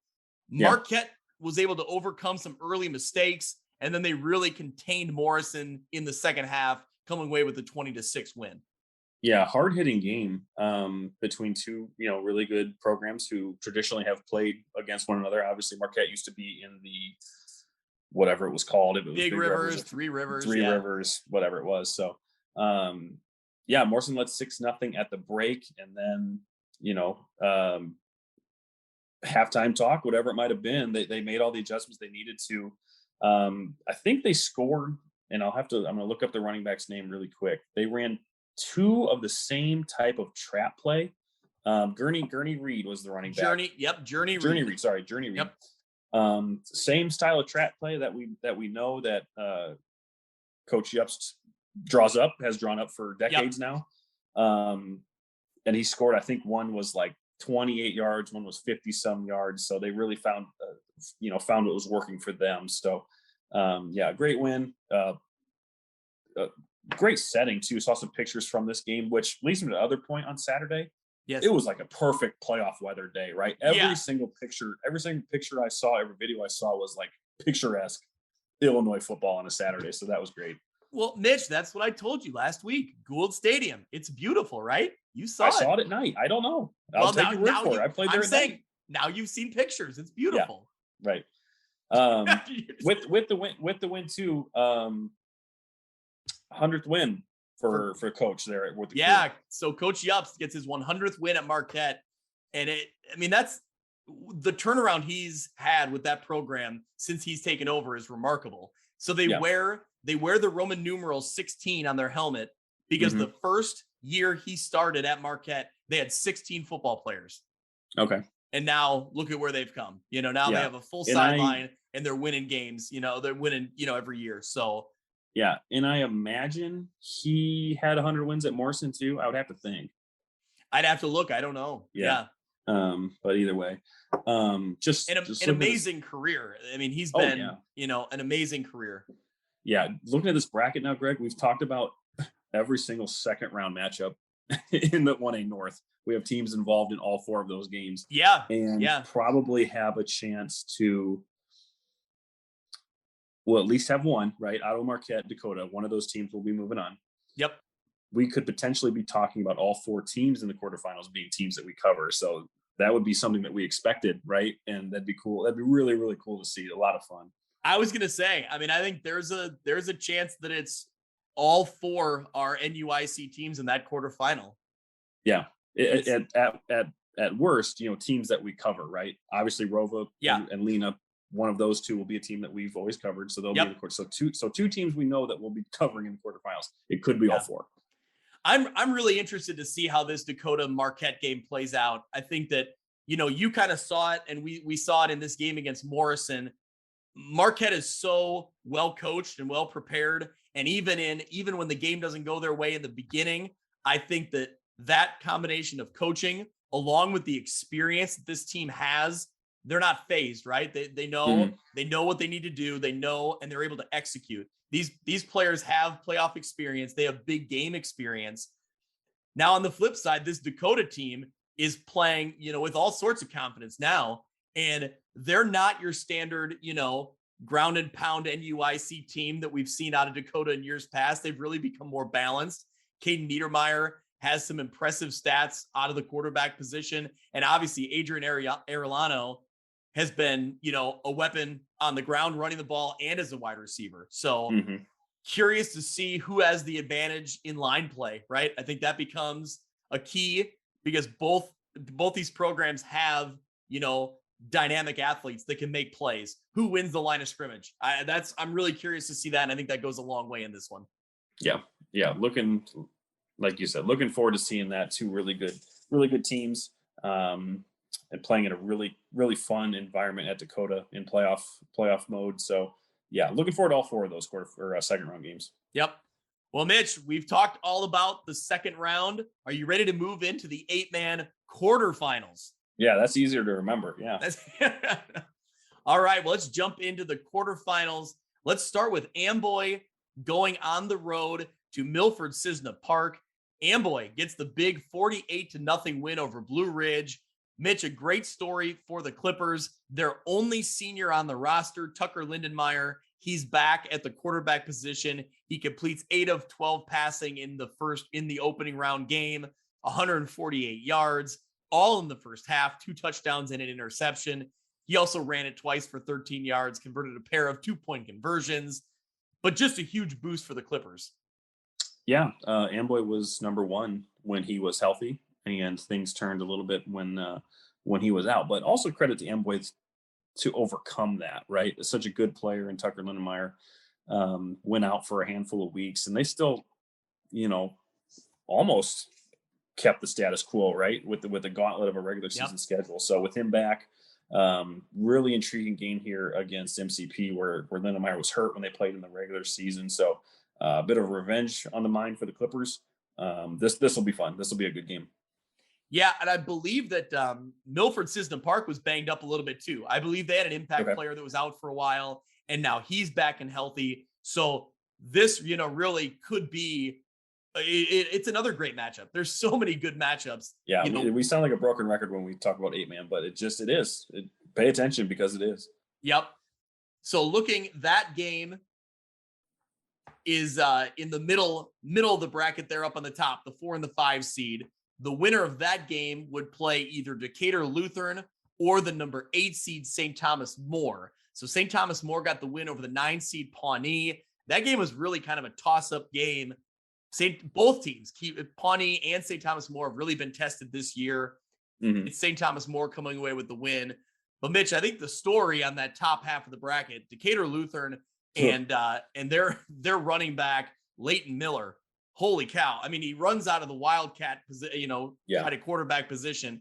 Speaker 1: Yeah.
Speaker 2: Marquette was able to overcome some early mistakes, and then they really contained Morrison in the second half, coming away with a 20-6 win.
Speaker 1: Yeah, hard-hitting game between two, really good programs who traditionally have played against one another. Obviously, Marquette used to be in the whatever it was called. It was
Speaker 2: Big Rivers, Three
Speaker 1: Rivers, whatever it was. So, Morrison led 6-0 at the break, and then halftime talk, whatever it might have been, they made all the adjustments they needed to. I think they scored, and I'm going to look up the running back's name really quick. They ran 2 of the same type of trap play. Gurney Reed was the running back.
Speaker 2: Journey Reed.
Speaker 1: Yep. Same style of trap play that we know that Coach Yupst has drawn up for decades now. And he scored, I think one was like 28 yards, one was 50 some yards. So they really found what was working for them. So great win. Great setting too. Saw some pictures from this game, which leads me to the other point on Saturday.
Speaker 2: Yes.
Speaker 1: It was like a perfect playoff weather day, right? Every single picture I saw, every video I saw was like picturesque Illinois football on a Saturday. So that was great.
Speaker 2: Well, Mitch, that's what I told you last week. Gould Stadium. It's beautiful, right? You saw
Speaker 1: I
Speaker 2: it.
Speaker 1: saw it at night. I don't know. I'll take your word for it. I played there at night.
Speaker 2: Now you've seen pictures. It's beautiful.
Speaker 1: Yeah, right. With the win too, 100th win for Coach there with the crew.
Speaker 2: So Coach Yupst gets his 100th win at Marquette, and that's the turnaround he's had with that program since he's taken over is remarkable. So they wear the Roman numeral 16 on their helmet because the first year he started at Marquette, they had 16 football players.
Speaker 1: Okay.
Speaker 2: And now look at where they've come. Now they have a full sideline and they're winning games. They're winning, every year. So
Speaker 1: yeah, and I imagine he had 100 wins at Morrison too. I would have to think.
Speaker 2: I'd have to look. I don't know. Yeah.
Speaker 1: But either way, just
Speaker 2: an amazing career. I mean, he's been, an amazing career.
Speaker 1: Yeah. Looking at this bracket now, Greg, we've talked about every single second round matchup in the 1A North. We have teams involved in all 4 of those games.
Speaker 2: Yeah.
Speaker 1: And probably have a chance to, at least have one, right? Otto Marquette, Dakota, one of those teams will be moving on.
Speaker 2: Yep.
Speaker 1: We could potentially be talking about all 4 teams in the quarterfinals being teams that we cover. So that would be something that we expected, right? And that'd be cool. That'd be really, really cool to see. A lot of fun.
Speaker 2: I was going to say, I think there's a chance that it's all 4 are NUIC teams in that quarterfinal.
Speaker 1: Yeah. At worst, teams that we cover, right? Obviously Rova and Lena, one of those 2 will be a team that we've always covered. So they'll be in the court. So two teams we know that we'll be covering in the quarterfinals. It could be all 4.
Speaker 2: I'm really interested to see how this Dakota Marquette game plays out. I think that, you kind of saw it, and we saw it in this game against Morrison. Marquette is so well coached and well prepared. And even when the game doesn't go their way in the beginning, I think that combination of coaching along with the experience that this team has, they're not phased, right? They know they know what they need to do. They know, and they're able to execute. These players have playoff experience. They have big game experience. Now on the flip side, this Dakota team is playing, with all sorts of confidence now. And they're not your standard, ground and pound NUIC team that we've seen out of Dakota in years past. They've really become more balanced. Caden Niedermeyer has some impressive stats out of the quarterback position. And obviously Adrian Arellano has been, a weapon on the ground running the ball and as a wide receiver. So curious to see who has the advantage in line play, right? I think that becomes a key because both these programs have, dynamic athletes that can make plays. Who wins the line of scrimmage? I'm really curious to see that. And I think that goes a long way in this one.
Speaker 1: Yeah. Like you said, looking forward to seeing that. Two really good teams, and playing in a really, really fun environment at Dakota in playoff mode. So yeah, looking forward to all four of those second round games.
Speaker 2: Yep. Well, Mitch, we've talked all about the second round. Are you ready to move into the 8-man quarterfinals?
Speaker 1: Yeah, that's easier to remember. Yeah.
Speaker 2: All right. Well, let's jump into the quarterfinals. Let's start with Amboy going on the road to Milford Cisna Park. Amboy gets the big 48-0 win over Blue Ridge. Mitch, a great story for the Clippers. Their only senior on the roster, Tucker Lindenmeyer, he's back at the quarterback position. He completes 8 of 12 passing in the opening round game, 148 yards, all in the first half, 2 touchdowns and an interception. He also ran it twice for 13 yards, converted a pair of 2-point conversions, but just a huge boost for the Clippers.
Speaker 1: Yeah, Amboy was number 1 when he was healthy, and things turned a little bit when he was out. But also credit to Amboy to overcome that, right? It's such a good player, and Tucker Lindenmeyer went out for a handful of weeks, and they still, almost kept the status quo, right? With the gauntlet of a regular season schedule. So with him back, really intriguing game here against MCP, where Lindenmeyer was hurt when they played in the regular season. So a bit of revenge on the mind for the Clippers. This will be fun. This will be a good game.
Speaker 2: Yeah, and I believe that Milford Cisna Park was banged up a little bit too. I believe they had an impact player that was out for a while, and now he's back and healthy. So this, really could be it's another great matchup. There's so many good matchups.
Speaker 1: Yeah, we sound like a broken record when we talk about 8-man, but it is. Pay attention because it is.
Speaker 2: Yep. So looking, that game is in the middle of the bracket there up on the top, the 4 and the 5 seed. The winner of that game would play either Decatur Lutheran or the number 8 seed St. Thomas More. So St. Thomas More got the win over the 9 seed Pawnee. That game was really kind of a toss-up game. Both teams, Pawnee and St. Thomas More, have really been tested this year. It's St. Thomas More coming away with the win. But Mitch, I think the story on that top half of the bracket, Decatur Lutheran and their running back Leighton Miller. Holy cow! I mean, he runs out of the Wildcat, kind of quarterback position,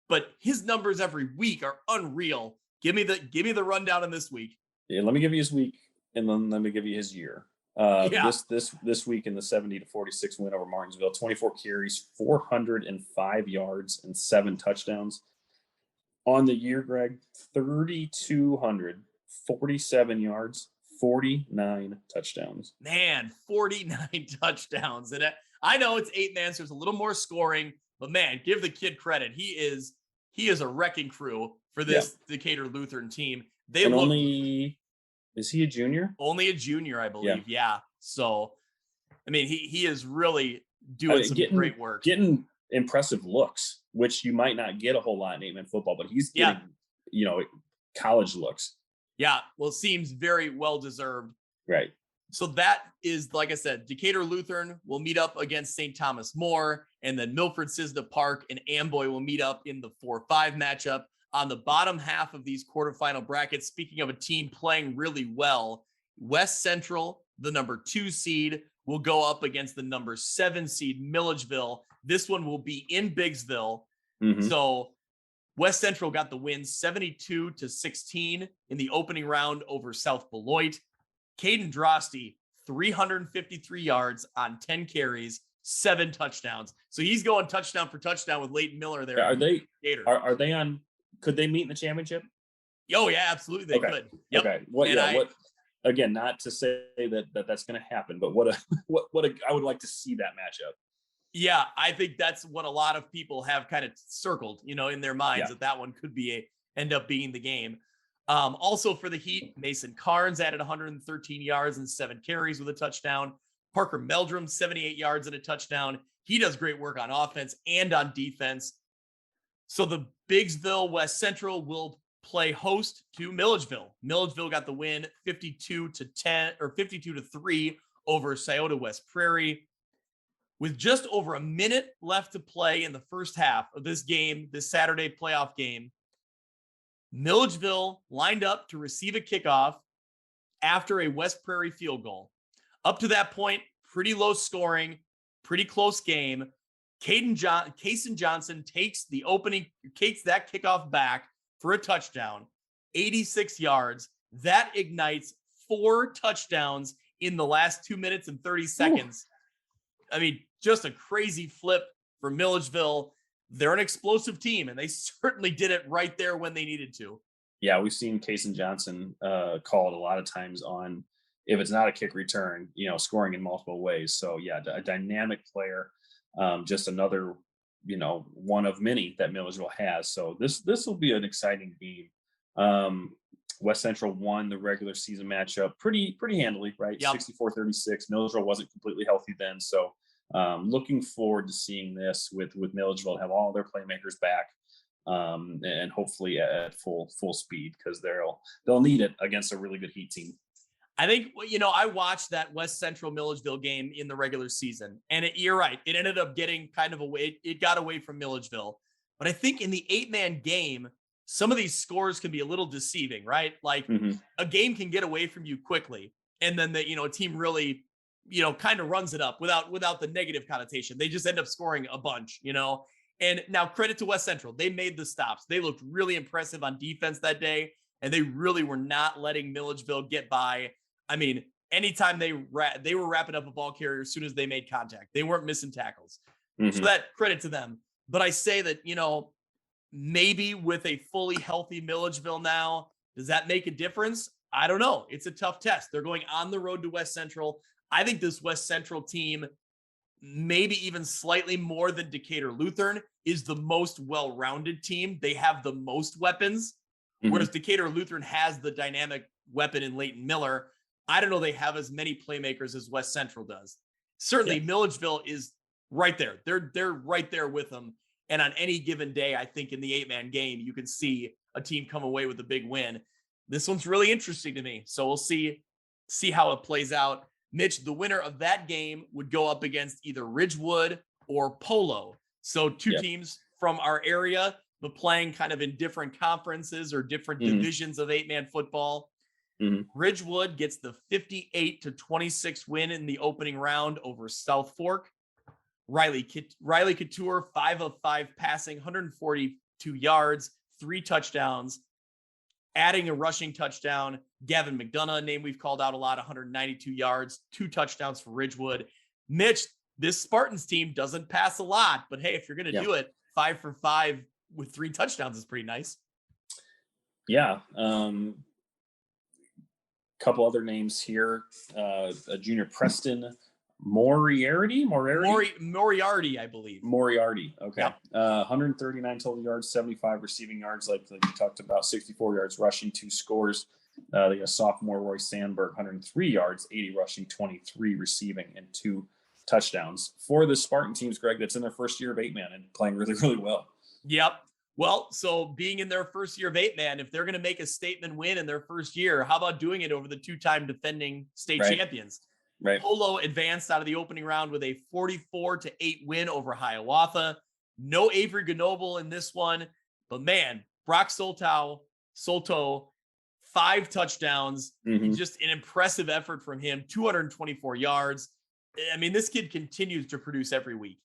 Speaker 2: but his numbers every week are unreal. Give me the rundown on this week.
Speaker 1: Yeah, let me give you his week, and then let me give you his year. This week in the 70-46 win over Martinsville, 24 carries, 405 yards, and 7 touchdowns. On the year, Greg, 3,247 yards, 49 touchdowns.
Speaker 2: Man, 49 touchdowns. And I know it's 8-man, so there's a little more scoring, but man, give the kid credit. He is a wrecking crew for this Decatur Lutheran team.
Speaker 1: Is he a junior?
Speaker 2: Only a junior, I believe. Yeah. So, I mean, he is really doing some great work.
Speaker 1: Getting impressive looks, which you might not get a whole lot in 8-man football, but he's getting, college looks.
Speaker 2: Yeah. Well, it seems very well-deserved.
Speaker 1: Right.
Speaker 2: So that is, like I said, Decatur Lutheran will meet up against St. Thomas More, and then Milford Cisna Park and Amboy will meet up in the 4-5 matchup. On the bottom half of these quarterfinal brackets, speaking of a team playing really well, West Central, the number 2 seed, will go up against the number 7 seed Milledgeville. This one will be in Biggsville. So West Central got the win 72-16 in the opening round over South Beloit. Caden Drosty, 353 yards on 10 carries, 7 touchdowns. So he's going touchdown for touchdown with Leighton Miller there.
Speaker 1: Are they on? Could they meet in the championship?
Speaker 2: Oh yeah, absolutely they could. Yep.
Speaker 1: Okay. Again, not to say that's going to happen, but I would like to see that matchup.
Speaker 2: Yeah, I think that's what a lot of people have kind of circled, in their minds, that one could be end up being the game. Also for the Heat, Mason Carnes added 113 yards and 7 carries with a touchdown. Parker Meldrum, 78 yards and a touchdown. He does great work on offense and on defense. So the Bigsville West Central will play host to Milledgeville. Milledgeville got the win 52-10 or 52-3 over Scioto West Prairie. With just over a minute left to play in the first half of this game, this Saturday playoff game, Milledgeville lined up to receive a kickoff after a West Prairie field goal. Up to that point, pretty low scoring, pretty close game. Kaysen Johnson takes that kickoff back for a touchdown, 86 yards. That ignites 4 touchdowns in the last 2 minutes and 30 seconds. Ooh. I mean, just a crazy flip for Milledgeville. They're an explosive team, and they certainly did it right there when they needed to.
Speaker 1: Yeah, we've seen Kaysen Johnson called a lot of times on, if it's not a kick return, scoring in multiple ways. So, yeah, a dynamic player. Just another, one of many that Milledgeville has. So this will be an exciting game. West Central won the regular season matchup pretty handily, right? Yep. 64-36. Milledgeville wasn't completely healthy then. So looking forward to seeing this with Milledgeville have all their playmakers back and hopefully at full speed, because they'll need it against a really good Heat team.
Speaker 2: I think, I watched that West Central Milledgeville game in the regular season, and you're right. It ended up getting kind of away. It got away from Milledgeville. But I think in the 8-man game, some of these scores can be a little deceiving, right? Like a game can get away from you quickly. And then a team really, kind of runs it up without the negative connotation. They just end up scoring a bunch, And now credit to West Central. They made the stops. They looked really impressive on defense that day, and they really were not letting Milledgeville get by. I mean, anytime they were wrapping up a ball carrier as soon as they made contact. They weren't missing tackles. So that credit to them. But I say that, maybe with a fully healthy Milledgeville now, does that make a difference? I don't know. It's a tough test. They're going on the road to West Central. I think this West Central team, maybe even slightly more than Decatur Lutheran, is the most well-rounded team. They have the most weapons, whereas Decatur Lutheran has the dynamic weapon in Leighton Miller. I don't know they have as many playmakers as West Central does. Certainly, Milledgeville is right there. They're right there with them. And on any given day, I think in the 8-man game, you can see a team come away with a big win. This one's really interesting to me. So we'll see how it plays out. Mitch, the winner of that game would go up against either Ridgewood or Polo. So two teams from our area, but playing kind of in different conferences or different divisions of 8-man football. Ridgewood gets the 58-26 win in the opening round over South Fork. Riley Couture, 5 of 5 passing, 142 yards, 3 touchdowns. Adding a rushing touchdown, Gavin McDonough, a name we've called out a lot, 192 yards, 2 touchdowns for Ridgewood. Mitch, this Spartans team doesn't pass a lot, but hey, if you're going to do it, 5 for 5 with 3 touchdowns is pretty nice.
Speaker 1: Yeah. Couple other names here. Junior Preston Moriarty,
Speaker 2: I believe.
Speaker 1: Moriarty. Okay. Yep. 139 total yards, 75 receiving yards, like you talked about, 64 yards rushing, 2 scores. They got sophomore Roy Sandberg, 103 yards, 80 rushing, 23 receiving, and 2 touchdowns. For the Spartan teams, Greg, that's in their first year of 8-man and playing really, really well.
Speaker 2: Yep. Well, so being in their first year of 8-man, if they're going to make a statement win in their first year, how about doing it over the 2-time defending state champions?
Speaker 1: Right.
Speaker 2: Polo advanced out of the opening round with a 44-8 win over Hiawatha. No Avery Grenoble in this one, but man, Brock Solto, 5 touchdowns, just an impressive effort from him, 224 yards. I mean, this kid continues to produce every week.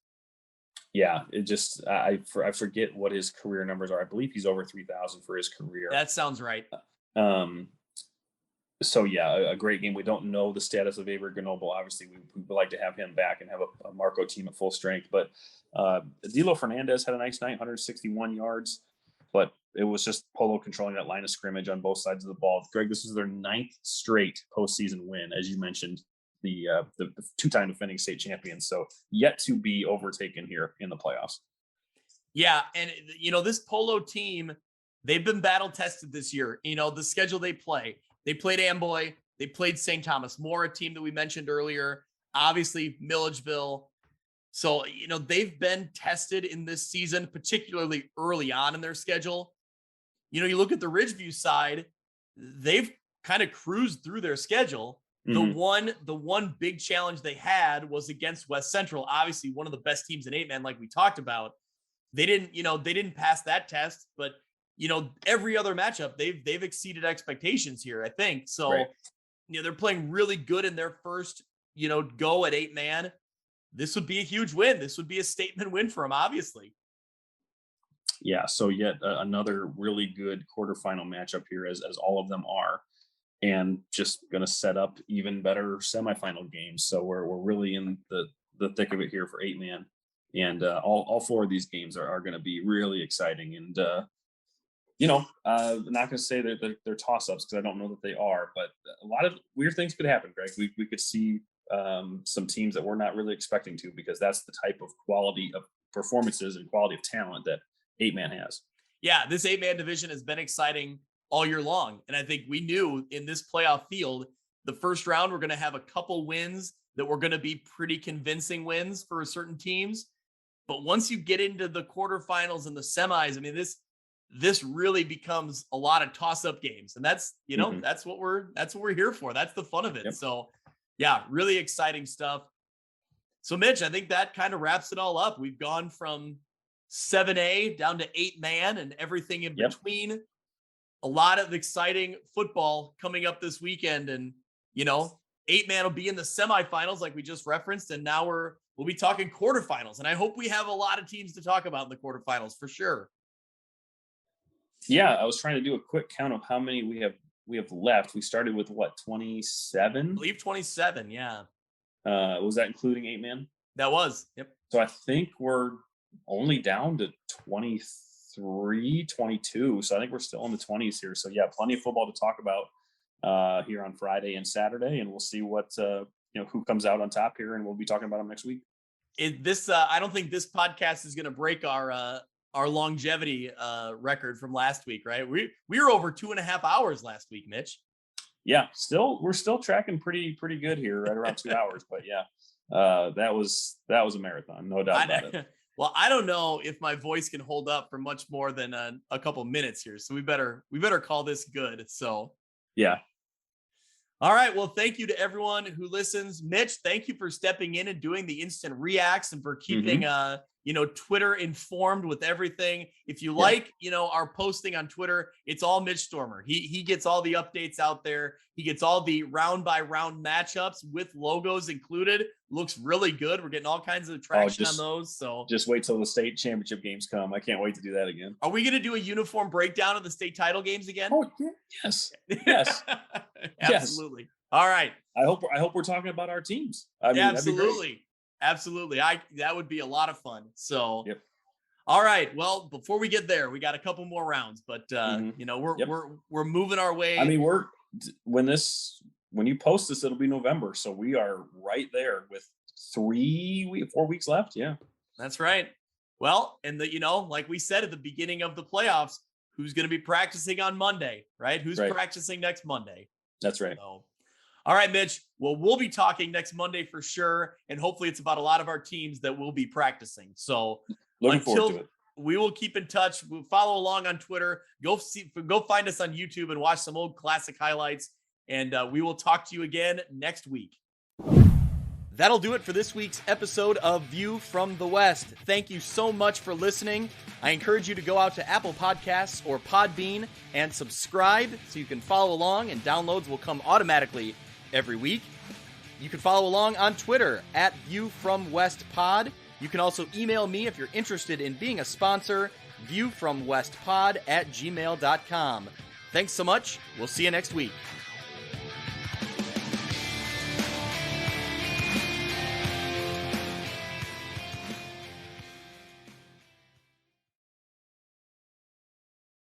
Speaker 1: Yeah, it just, I forget what his career numbers are. I believe he's over 3,000 for his career.
Speaker 2: That sounds right.
Speaker 1: So yeah, a great game. We don't know the status of Avery Grenoble. Obviously, we would like to have him back and have a Marco team at full strength. But Dilo Fernandez had a nice night, 161 yards. But it was just Polo controlling that line of scrimmage on both sides of the ball. Greg, this is their 9th straight postseason win, as you mentioned. The 2-time defending state champions. So yet to be overtaken here in the playoffs.
Speaker 2: Yeah, and this Polo team, they've been battle tested this year. The schedule they played Amboy, they played St. Thomas More, a team that we mentioned earlier, obviously Milledgeville. So, they've been tested in this season, particularly early on in their schedule. You look at the Ridgeview side, they've kind of cruised through their schedule. Mm-hmm. The one big challenge they had was against West Central, obviously one of the best teams in 8-man, like we talked about. They didn't pass that test, but every other matchup, they've exceeded expectations here, I think. So, right. They're playing really good in their first, go at 8-man. This would be a huge win. This would be a statement win for them, obviously.
Speaker 1: Yeah. So yet another really good quarterfinal matchup here, as all of them are, and just going to set up even better semifinal games. So we're really in the thick of it here for 8-man, and all four of these games are going to be really exciting. And I'm not going to say that they're toss-ups, because I don't know that they are, but a lot of weird things could happen, Greg. We could see some teams that we're not really expecting to, because that's the type of quality of performances and quality of talent that 8-man has.
Speaker 2: Yeah, this 8-man division has been exciting all year long. And I think we knew in this playoff field, the first round, we're going to have a couple wins that were going to be pretty convincing wins for certain teams. But once you get into the quarterfinals and the semis, I mean, this really becomes a lot of toss-up games. And that's, mm-hmm. that's what we're here for. That's the fun of it. Yep. So yeah, really exciting stuff. So Mitch, I think that kind of wraps it all up. We've gone from 7A down to 8-man and everything in between. A lot of exciting football coming up this weekend. And, 8-man will be in the semifinals like we just referenced. And now we'll be talking quarterfinals. And I hope we have a lot of teams to talk about in the quarterfinals for sure.
Speaker 1: Yeah, I was trying to do a quick count of how many we have left. We started with 27?
Speaker 2: I believe 27, yeah.
Speaker 1: Was that including 8-man?
Speaker 2: That was, yep.
Speaker 1: So I think we're only down to 23, 22. So I think we're still in the 20s here. So yeah, plenty of football to talk about here on Friday and Saturday, and we'll see what who comes out on top here, and we'll be talking about them next week.
Speaker 2: I don't think this podcast is going to break our longevity record from last week, right? We were over 2.5 hours last week, Mitch.
Speaker 1: Yeah, we're still tracking pretty good here, right around 2 hours. But yeah, that was a marathon, no doubt about it.
Speaker 2: Well, I don't know if my voice can hold up for much more than a couple minutes here, so we better call this good. So
Speaker 1: yeah.
Speaker 2: All right. Well, thank you to everyone who listens. Mitch, thank you for stepping in and doing the instant reacts and for keeping Twitter informed with everything. If you like, our posting on Twitter, it's all Mitch Stormer. He gets all the updates out there. He gets all the round by round matchups with logos included. Looks really good. We're getting all kinds of traction on those. So just
Speaker 1: wait till the state championship games come. I can't wait to do that again.
Speaker 2: Are we going to do a uniform breakdown of the state title games again?
Speaker 1: Oh, yes. Yes.
Speaker 2: Absolutely. Yes. All right.
Speaker 1: I hope we're talking about our teams.
Speaker 2: Absolutely. Absolutely. That would be a lot of fun. So, yep. All right. Well, before we get there, we got a couple more rounds, but we're moving our way.
Speaker 1: I mean, when you post this, it'll be November. So we are right there with 4 weeks left. Yeah,
Speaker 2: that's right. Well, and like we said at the beginning of the playoffs, who's going to be practicing on Monday, right? Who's practicing next Monday?
Speaker 1: That's right.
Speaker 2: So, all right, Mitch. Well, we'll be talking next Monday for sure. And hopefully it's about a lot of our teams that will be practicing. So
Speaker 1: looking forward to it.
Speaker 2: We will keep in touch. We'll follow along on Twitter. Go find us on YouTube and watch some old classic highlights. And we will talk to you again next week. That'll do it for this week's episode of View from the West. Thank you so much for listening. I encourage you to go out to Apple Podcasts or Podbean and subscribe so you can follow along, and downloads will come automatically every week. You can follow along on Twitter at ViewFromWestPod. You can also email me if you're interested in being a sponsor, viewfromwestpod@gmail.com. Thanks so much. We'll see you next week.